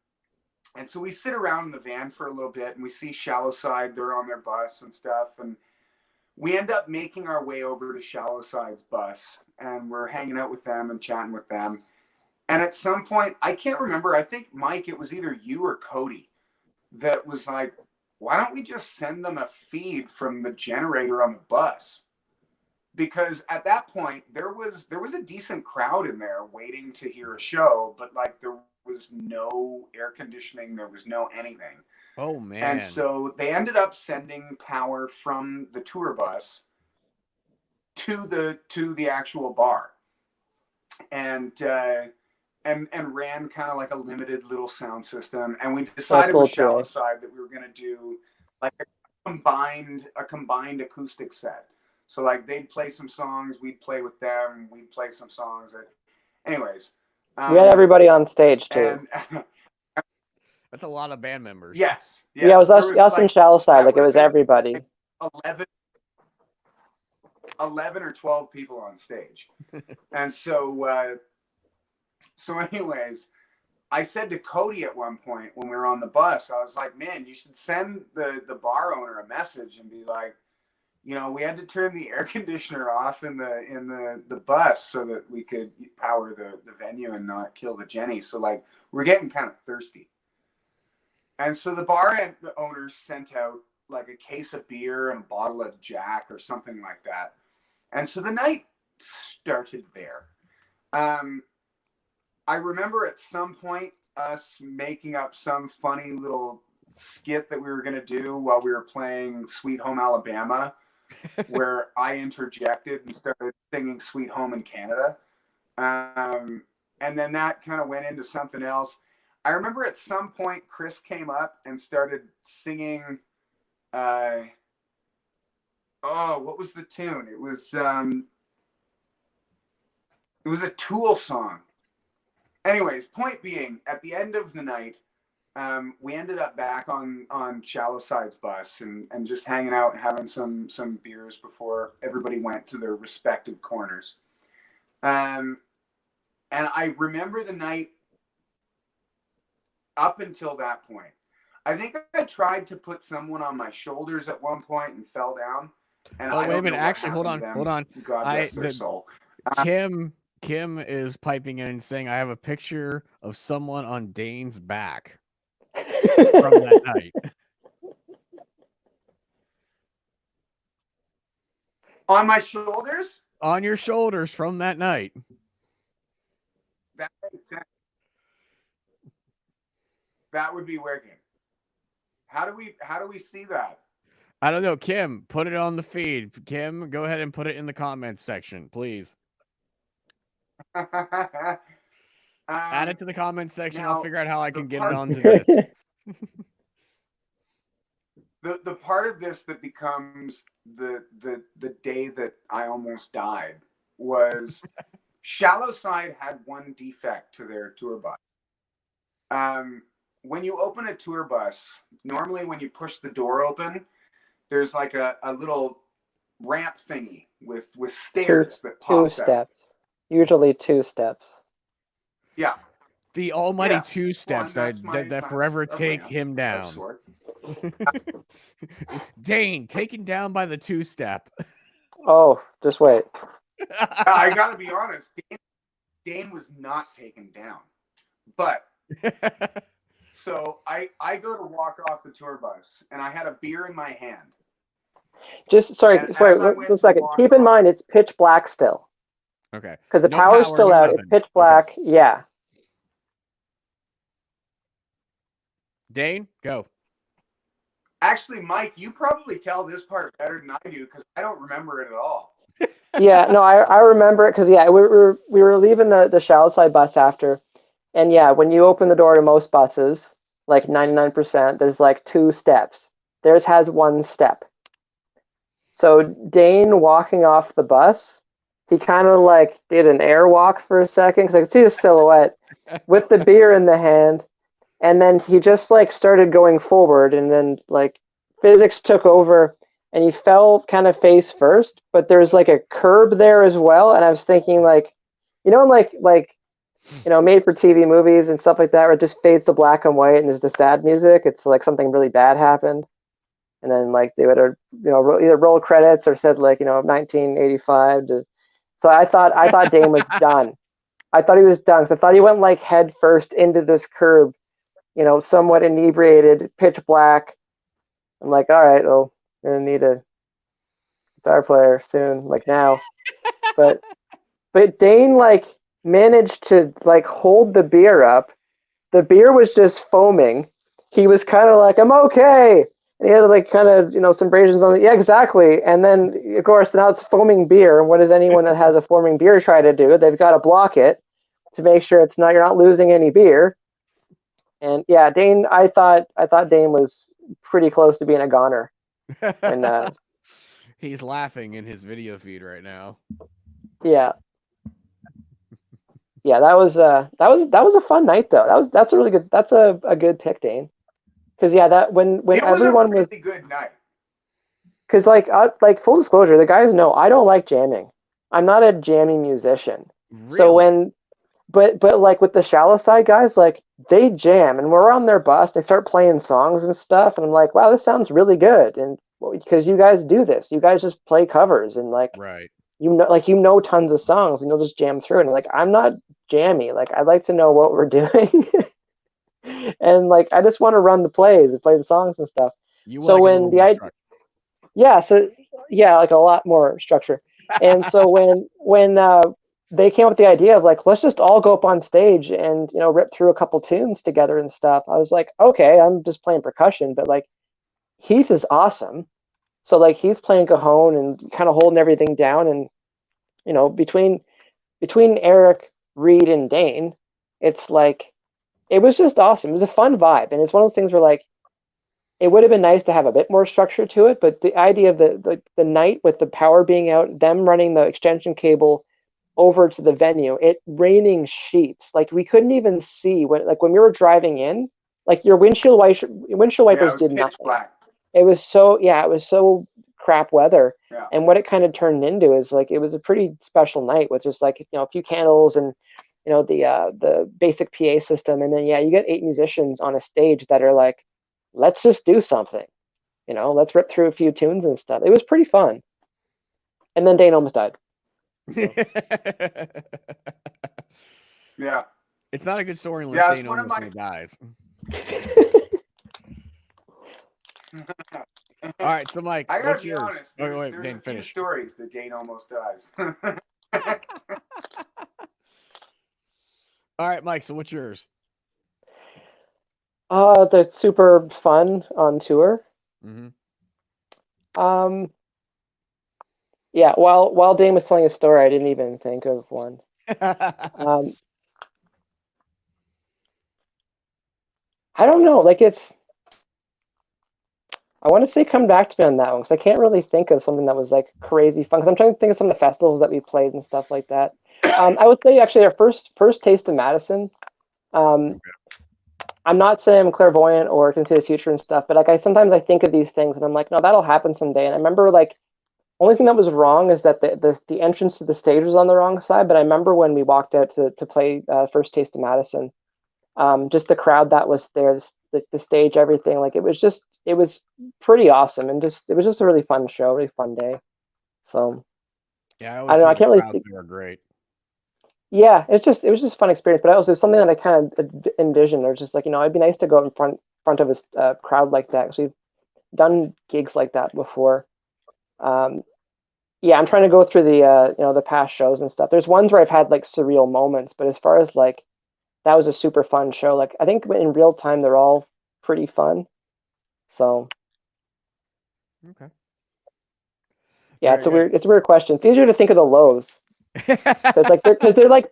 so we sit around in the van for a little bit, and we see Shallow Side. They're on their bus and stuff, and we end up making our way over to Shallow Side's bus, and we're hanging out with them and chatting with them. And at some point, I can't remember, I think, Mike, it was either you or Cody that was like, why don't we just send them a feed from the generator on the bus? Because at that point, there was a decent crowd in there waiting to hear a show, but there was no air conditioning, there was no anything. Oh, man. And so they ended up sending power from the tour bus to the actual bar. And ran kind of like a limited little sound system. And we decided with Shallow Side that we were going to do a combined acoustic set. So they'd play some songs, we'd play with them, we'd play some songs. Anyways. We had everybody on stage too. That's a lot of band members. Yes. Yeah, it was us and Shallow Side. It was everybody. 11 or 12 people on stage. And so anyways, I said to Cody at one point when we were on the bus, I was like, man, you should send the bar owner a message and be like, we had to turn the air conditioner off in the bus so that we could power the venue and not kill the Jenny. So we're getting kind of thirsty. And so the bar owner sent out a case of beer and a bottle of Jack or something like that. And so the night started there. I remember at some point us making up some funny little skit that we were going to do while we were playing Sweet Home Alabama where I interjected and started singing Sweet Home in Canada. And then that kind of went into something else. I remember at some point Chris came up and started singing, what was the tune? It was a Tool song. Anyways, point being, at the end of the night, we ended up back on Shallow-Side's bus and just hanging out and having some beers before everybody went to their respective corners. And I remember the night up until that point. I think I tried to put someone on my shoulders at one point and fell down. And wait a minute. Actually, hold on. God bless their soul. Kim is piping in and saying, I have a picture of someone on Dane's back from that night. On my shoulders? On your shoulders from that night. That makes sense. That would be wicked. How do we see that? I don't know. Kim, put it on the feed. Kim, go ahead and put it in the comments section, please. Add it to the comments section. Now, I'll figure out how I can get it onto this. The part of this that becomes the day that I almost died was Shallow-Side had one defect to their tour bus. When you open a tour bus, normally when you push the door open, there's like a little ramp thingy with stairs that pops two steps. Usually 2 steps. Yeah. The almighty 2 steps that forever take him down. Dane, taken down by the 2-step. Oh, just wait. I gotta be honest, Dane was not taken down. But so I go to walk off the tour bus and I had a beer in my hand. Just wait a second. Keep in mind it's pitch black still. Okay. Because the power's still out. It's pitch black. Okay. Yeah. Dane, go. Actually, Mike, you probably tell this part better than I do because I don't remember it at all. Yeah, no, I remember it because we were leaving the Shallow-Side bus after, and yeah, when you open the door to most buses, like 99%, there's like 2 steps. Theirs has 1 step. So Dane walking off the bus, he kind of like did an airwalk for a second because I could see the silhouette with the beer in the hand. And then he just like started going forward, and then like physics took over, and he fell kind of face first. But there's like a curb there as well, and I was thinking like, like made for TV movies and stuff like that, where it just fades to black and white, and there's the sad music. It's like something really bad happened, and then like they would either roll credits or said like 1985. So I thought Dane was done. I thought he was done. So I thought he went like head first into this curb. Somewhat inebriated, pitch black. I'm like, all right, well, we're gonna need a guitar player soon, like now. but Dane like managed to like hold the beer up. The beer was just foaming. He was kind of like, I'm okay. And he had like kind of some abrasions on it. Yeah, exactly. And then of course now it's foaming beer. And what does anyone that has a foaming beer try to do? They've got to block it to make sure you're not losing any beer. And yeah, Dane, I thought Dane was pretty close to being a goner. And he's laughing in his video feed right now. Yeah. Yeah, that was a fun night though. That's a really good. That's a good pick, Dane. Because yeah, that when it was everyone a really good night. Because like full disclosure, the guys know I don't like jamming. I'm not a jamming musician. Really? So but like with the Shallow-Side guys, like they jam, and we're on their bus. They start playing songs and stuff, and I'm like, wow, this sounds really good. And because you guys do this, you guys just play covers and like right. Tons of songs, and you'll just jam through it. And like I'm not jammy. Like I'd like to know what we're doing, and like I just want to run the plays and play the songs and stuff. Like a lot more structure. And so when they came up with the idea of like, let's just all go up on stage and rip through a couple tunes together and stuff, I was like, okay, I'm just playing percussion, but like Heath is awesome, So like he's playing cajon and kind of holding everything down, and you know, between Eric, Reed, and Dane, it's like it was just awesome. It was a fun vibe, and it's one of those things where like it would have been nice to have a bit more structure to it, but the idea of the night with the power being out, them running the extension cable over to the venue, it raining sheets, like we couldn't even see when we were driving in, like your windshield Yeah, wipers it was did pitch nothing. black. It was so crap weather. Yeah. And what it kind of turned into is like it was a pretty special night with just like, you know, a few candles and you know the basic PA system, and then yeah, you get 8 musicians on a stage that are like, let's just do something, you know, let's rip through a few tunes and stuff. It was pretty fun. And then Dane almost died. So. Yeah. It's not a good story unless Yeah, Dane it's one of almost my dies. All right, so Mike, I gotta what's be yours? honest. Oh, There's, wait, there's Dane, a few finish. stories that Dane almost dies. All right, Mike. So what's yours? That's super fun on tour. Mm-hmm. Yeah, while Dane was telling a story, I didn't even think of one. I don't know, like it's. I want to say come back to me on that one because I can't really think of something that was like crazy fun. Because I'm trying to think of some of the festivals that we played and stuff like that. I would say actually our first taste of Madison. I'm not saying I'm clairvoyant or can see the future and stuff, but like sometimes I think of these things and I'm like, no, that'll happen someday. And I remember like only thing that was wrong is that the entrance to the stage was on the wrong side. But I remember when we walked out to play first taste of Madison, just the crowd that was there, the stage, everything, like it was pretty awesome, and it was just a really fun show, really fun day. So Yeah, I I always don't know, hear I the can't really crowds think. there are great. Yeah, it was just a fun experience, but also something that I kind of envisioned, or just like, you know, it'd be nice to go in front of a crowd like that because we've done gigs like that before. Um, yeah, I'm trying to go through the you know, the past shows and stuff. There's ones where I've had like surreal moments, but as far as like that was a super fun show. Like I think in real time they're all pretty fun. So Okay. yeah, Very good. it's a weird question. It's easier to think of the lows. It's like they're like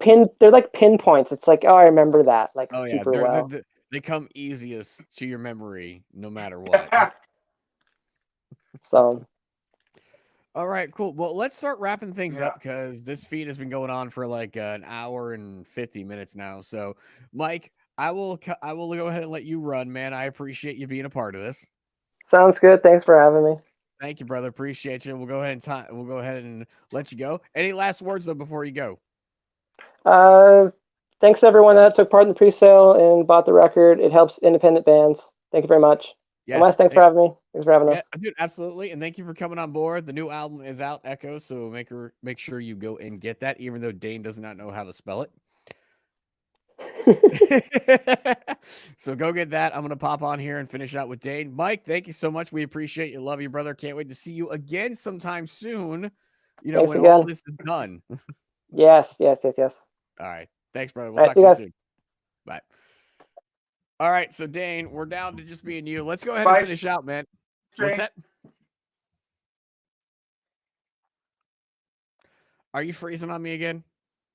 pinpoints. It's like, oh, I remember that like Oh yeah, super well. they come easiest to your memory no matter what. So All right, cool. Well, let's start wrapping things Yeah. up because this feed has been going on for like an hour and 50 minutes now. So, Mike, I will go ahead and let you run, man. I appreciate you being a part of this. sounds good. Thanks for having me. Thank you, brother. Appreciate you. We'll go ahead and let you go. Any last words though before you go? Uh, thanks everyone that took part in the pre-sale and bought the record. It helps independent bands. Thank you very much. And Wes, Yes. thanks for having me. Thanks for having Yeah, us. dude, absolutely. And thank you for coming on board. The new album is out, Echo, so make sure you go and get that, even though Dane does not know how to spell it. So go get that. I'm gonna pop on here and finish out with Dane. Mike, thank you so much. We appreciate you. Love you, brother. Can't wait to see you again sometime soon. You know, Thanks when all again. this is done. Yes. All right. Thanks, brother. We'll All right, talk see to you you guys. soon. Bye. All right, so Dane, we're down to just me and you. Let's go ahead Bye, and finish out, man. What's Strange. that? Are you freezing on me again?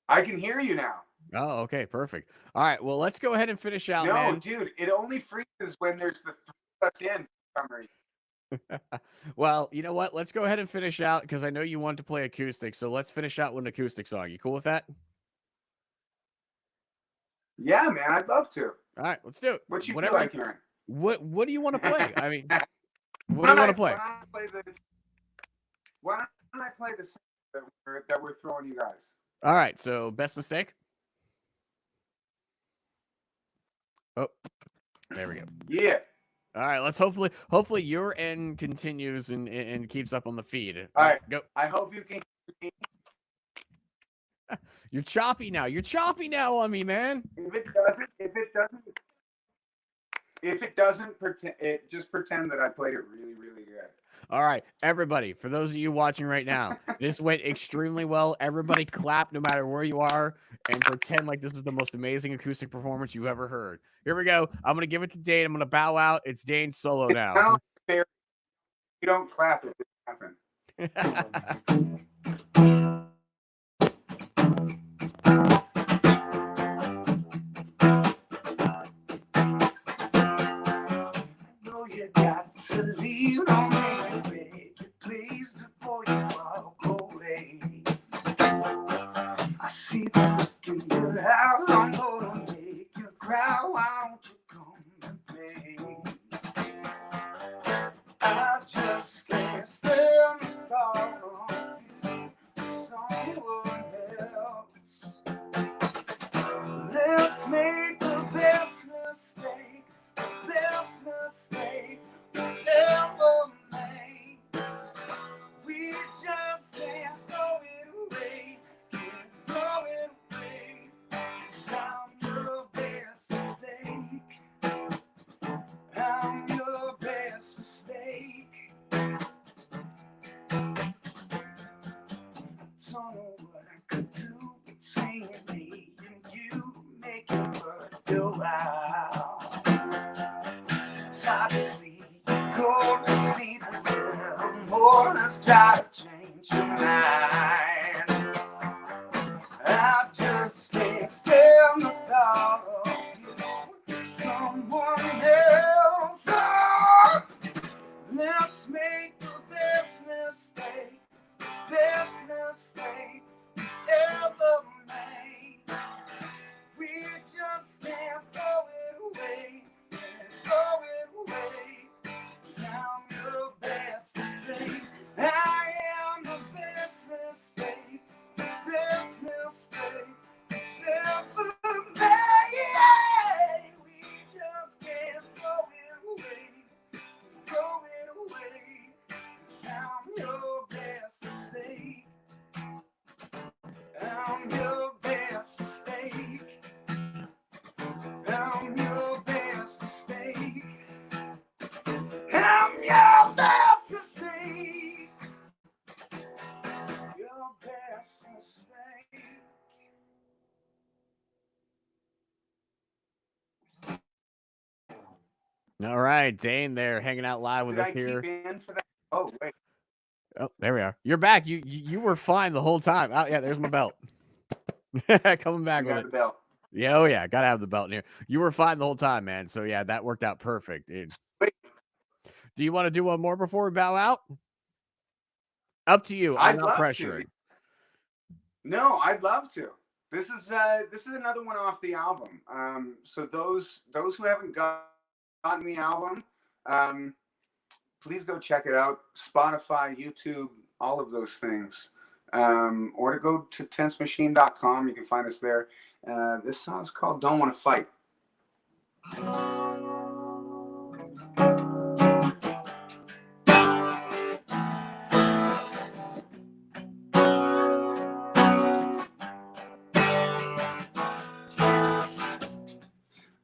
I can hear you now. Oh, okay, perfect. All right, well, let's go ahead and finish out, No, man. dude, it only freezes when there's the 3 of us in. For some reason. Well, you know what? Let's go ahead and finish out because I know you want to play acoustic. So let's finish out with an acoustic song. You cool with that? Yeah, man, I'd love to. All right, let's do it. What you Whatever feel like hearing? What do you want to play? I mean, what Why do you don't want to play? Why don't I play the song that we're throwing you guys? All right, so best mistake. Oh, there we go. Yeah. All right, let's hopefully your end continues and keeps up on the feed. All right, go. I hope you can. You're choppy now. You're choppy now on me, man. If it doesn't pretend, just pretend that I played it really, really good. All right, everybody, for those of you watching right now, this went extremely well. Everybody clap no matter where you are and pretend like this is the most amazing acoustic performance you ever heard. Here we go. I'm going to give it to Dane. I'm going to bow out. It's Dane's solo now. Kind of like fair. You don't clap it. happen. No, you got to leave. Don't make me beg you, please, before you walk away. I see the look in your eyes. I'm gonna make you cry. Why don't you come and play? I just can't stand the thought of you with someone else. Let's make the best mistake we ever made. We just can't throw it away, can't throw it away. 'Cause I'm your best mistake. I'm your best mistake. I don't know what I could do between me and you, make it worth your while. It's hard to see you go, just need a little more. Let's try to change your mind. I just can't stand the thought of you, someone else. Oh, let's make the best mistake we ever made. We just can't throw it away, can't throw it away. 'Cause I'm your best mistake. I am the best mistake ever made. We just can't throw it away, throw it away. 'Cause I'm your best mistake. I'm your best mistake. I'm your best mistake. I'm your best mistake. Your best mistake. All right, Dane there hanging out live with Did us I here. keep in for that? Oh, wait. Oh, there we are. You're back. You were fine the whole time. Oh yeah, there's my belt. Coming back You with got it. the belt. Yeah, oh yeah, gotta have the belt in here. You were fine the whole time, man. So yeah, that worked out perfect, dude. Wait. Do you want to do one more before we bow out? Up to you. I'm I'd not love pressuring. to. No, I'd love to. This is another one off the album. So those who haven't gotten the album, please go check it out. Spotify, YouTube, all of those things. Or to go to tensemachine.com. You can find us there. This song's called Don't Want to Fight.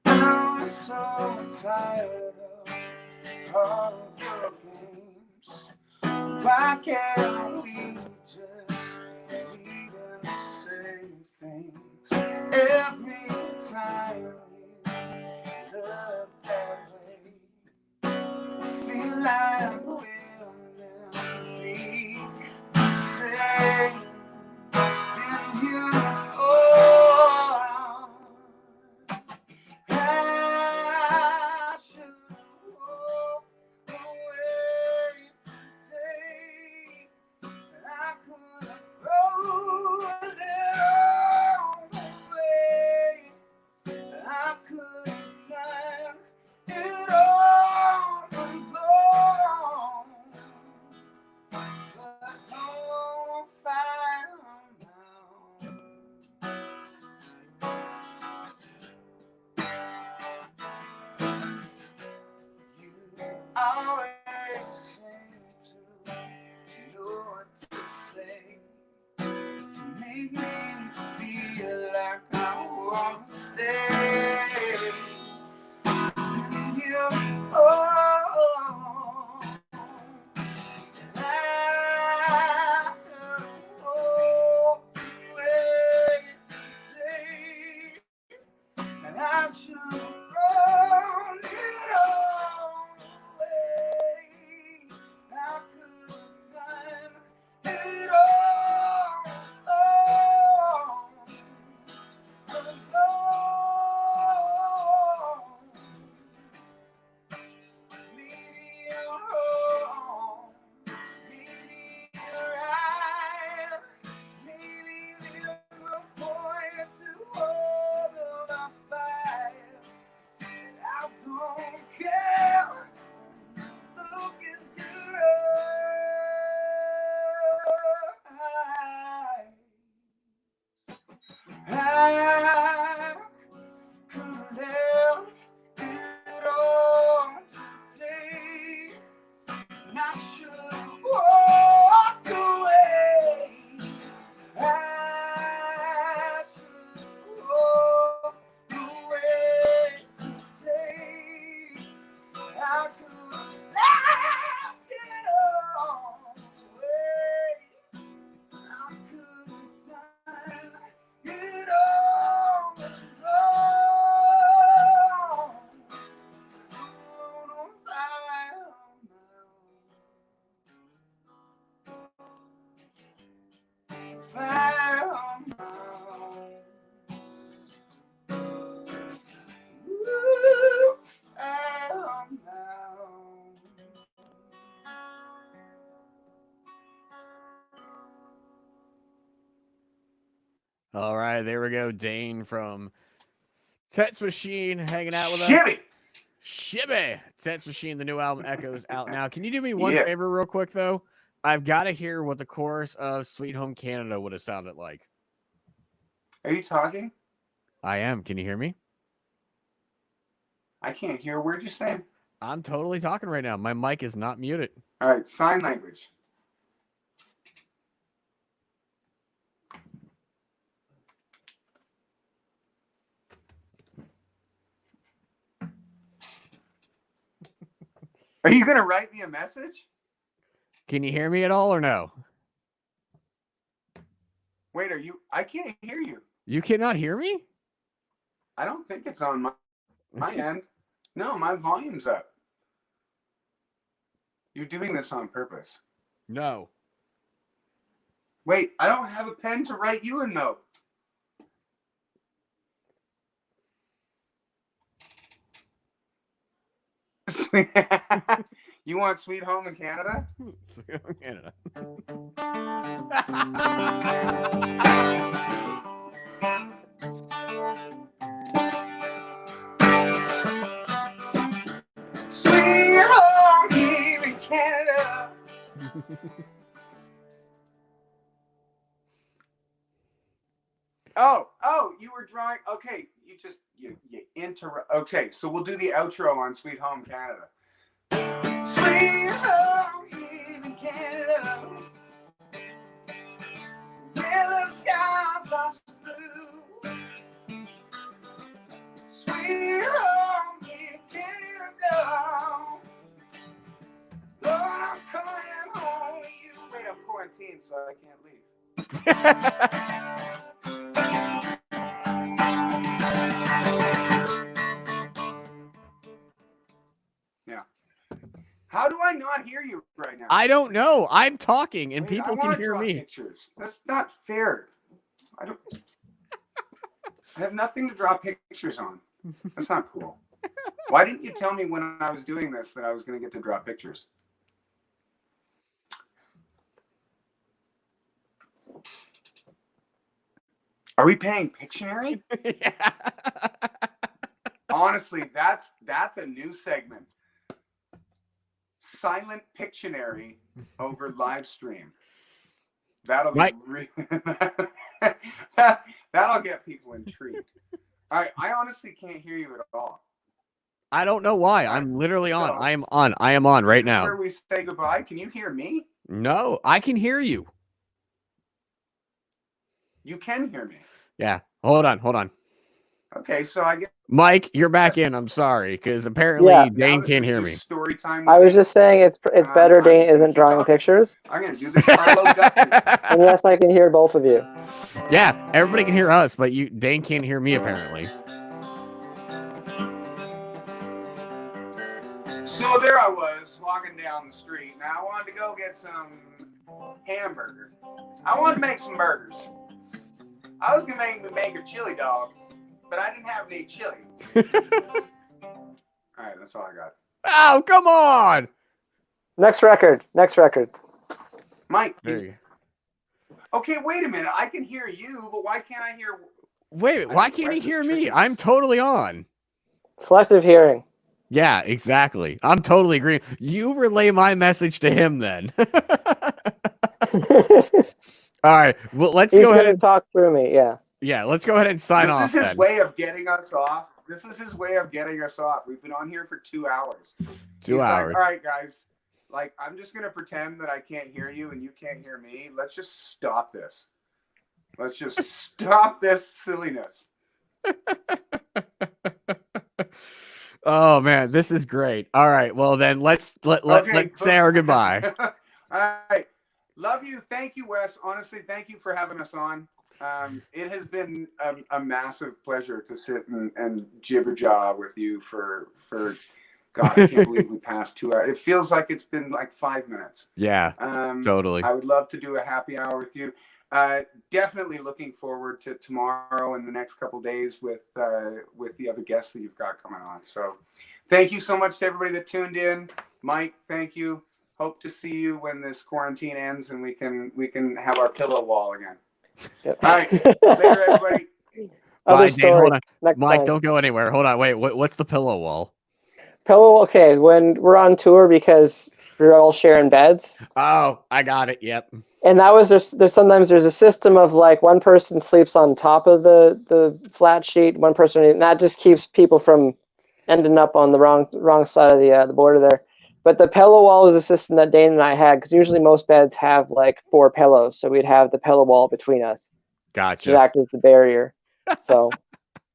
I'm so tired of all of your games. Why can't we just read the same things every time you look that way? I feel like we'll never be the same. Then you fall. I should walk away today. I could have thrown it all away. I could have done it all alone. But don't fight now. You always seem to know what to say to make me feel like I want to stay. You, oh, I walk away today, and I should run it all away. I could have All right, there we go. Dane from Tets Machine hanging out with us. Shibby. Shibby. Tets Machine, the new album Echoes out now. Can you do me one Yeah. favor real quick, though? I've got to hear what the chorus of Sweet Home Canada would have sounded like. Are you talking? I am. Can you hear me? I can't hear a word you're saying. I'm totally talking right now. My mic is not muted. All right, sign language. Are you going to write me a message? Can you hear me at all or no? Wait, I can't hear you. You cannot hear me? I don't think it's on my end. No, my volume's up. You're doing this on purpose. No. Wait, I don't have a pen to write you a note. You want Sweet Home in Canada? Sweet Home Canada. Sweet Home here in Canada. Oh, you were drawing. Okay, you interrupt. Okay, so we'll do the outro on Sweet Home Canada. Sweet home here in Canada, where the skies are so blue. Sweet home here in Canada, Lord, I'm coming home to you. Wait, I'm quarantined, so I can't leave. Yeah. How do I not hear you right now? I don't know. I'm talking and Wait, people I can wanna hear draw me. Pictures. That's not fair. I have nothing to draw pictures on. That's not cool. Why didn't you tell me when I was doing this that I was going to get to draw pictures? Are we paying Pictionary? Yeah. Honestly, that's a new segment. Silent Pictionary over Livestream. That'll be that'll get people intrigued. I honestly can't hear you at all. I don't know why. I'm literally on. I am on. I am on right now. Where we say goodbye. Can you hear me? No, I can hear you. You can hear me. Yeah. Hold on. Okay, so I get Mike, you're back in. I'm sorry, because apparently Dane can't hear me. Story time. I was just saying it's better Dane isn't drawing pictures. I'm gonna do this Carlo Guthrie. And yes, I can hear both of you. Yeah, everybody can hear us, but Dane can't hear me apparently. So there I was walking down the street. Now I wanted to go get some hamburger. I wanted to make some burgers. I was gonna make a chili dog, but I didn't have any chili. All right, that's all I got. Oh, come on! Next record. Mike. There you go. Okay, wait a minute. I can hear you, but why can't I hear? Wait, why can't he hear me? I'm totally on. Selective hearing. Yeah, exactly. I'm totally agreeing. You relay my message to him then. All right. Well, let's go ahead and talk through me. Yeah. Yeah, let's go ahead and sign off. This is his way of getting us off. We've been on here for 2 hours. 2 hours. Like, all right, guys. Like, I'm just gonna pretend that I can't hear you and you can't hear me. Let's just stop this. Let's just stop this silliness. Oh man, this is great. All right, well then let's say our goodbye. All right, love you. Thank you, Wes. Honestly, thank you for having us on. It has been a massive pleasure to sit and jibber jaw with you for God, I can't believe we passed 2 hours. It feels like it's been like 5 minutes. Yeah, totally. I would love to do a happy hour with you. Definitely looking forward to tomorrow and the next couple days with the other guests that you've got coming on. So thank you so much to everybody that tuned in. Mike, thank you. Hope to see you when this quarantine ends and we can have our pillow wall again. Yep. All right. Later, everybody. Other Bye, Dane. Hold story on. next Mike, time. don't go anywhere. Hold on. Wait, what's the pillow wall? Pillow. Okay, when we're on tour because we're all sharing beds, Oh, I got it. Yep. and that was there's sometimes there's a system of like one person sleeps on top of the flat sheet, one person, and that just keeps people from ending up on the wrong side of the border there. But the pillow wall was a system that Dane and I had because usually most beds have like 4 pillows, so we'd have the pillow wall between us to Gotcha. act as the barrier. So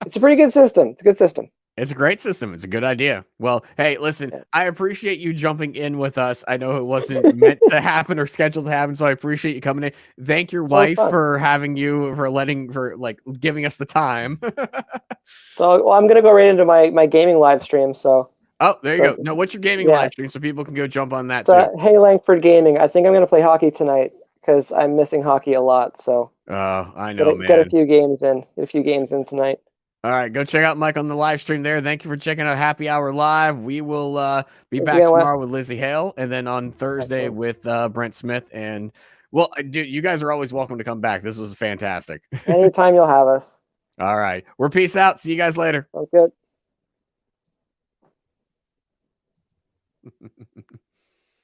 it's a pretty good system. It's a good system. It's a great system. It's a good idea. Well, hey, listen, Yeah. I appreciate you jumping in with us. I know it wasn't meant to happen or scheduled to happen, so I appreciate you coming in. Thank your wife fun. for having you, for like giving us the time. So well, I'm gonna go right into my gaming live stream. So Oh, there you go. No, what's your gaming yeah, live stream so people can go jump on that it's too? Hey Langford Gaming. I think I'm gonna play hockey tonight because I'm missing hockey a lot. So Oh, I know, get a man. few games in. Get a few games in tonight. All right, go check out Mike on the live stream there. Thank you for checking out Happy Hour Live. We will be Thanks back again, Wes. tomorrow with Lizzie Hale, and then on Thursday Excellent. with Brent Smith. And well, dude, you guys are always welcome to come back. This was fantastic. Anytime you'll have us. All right, we're peace out. See you guys later. Sounds good.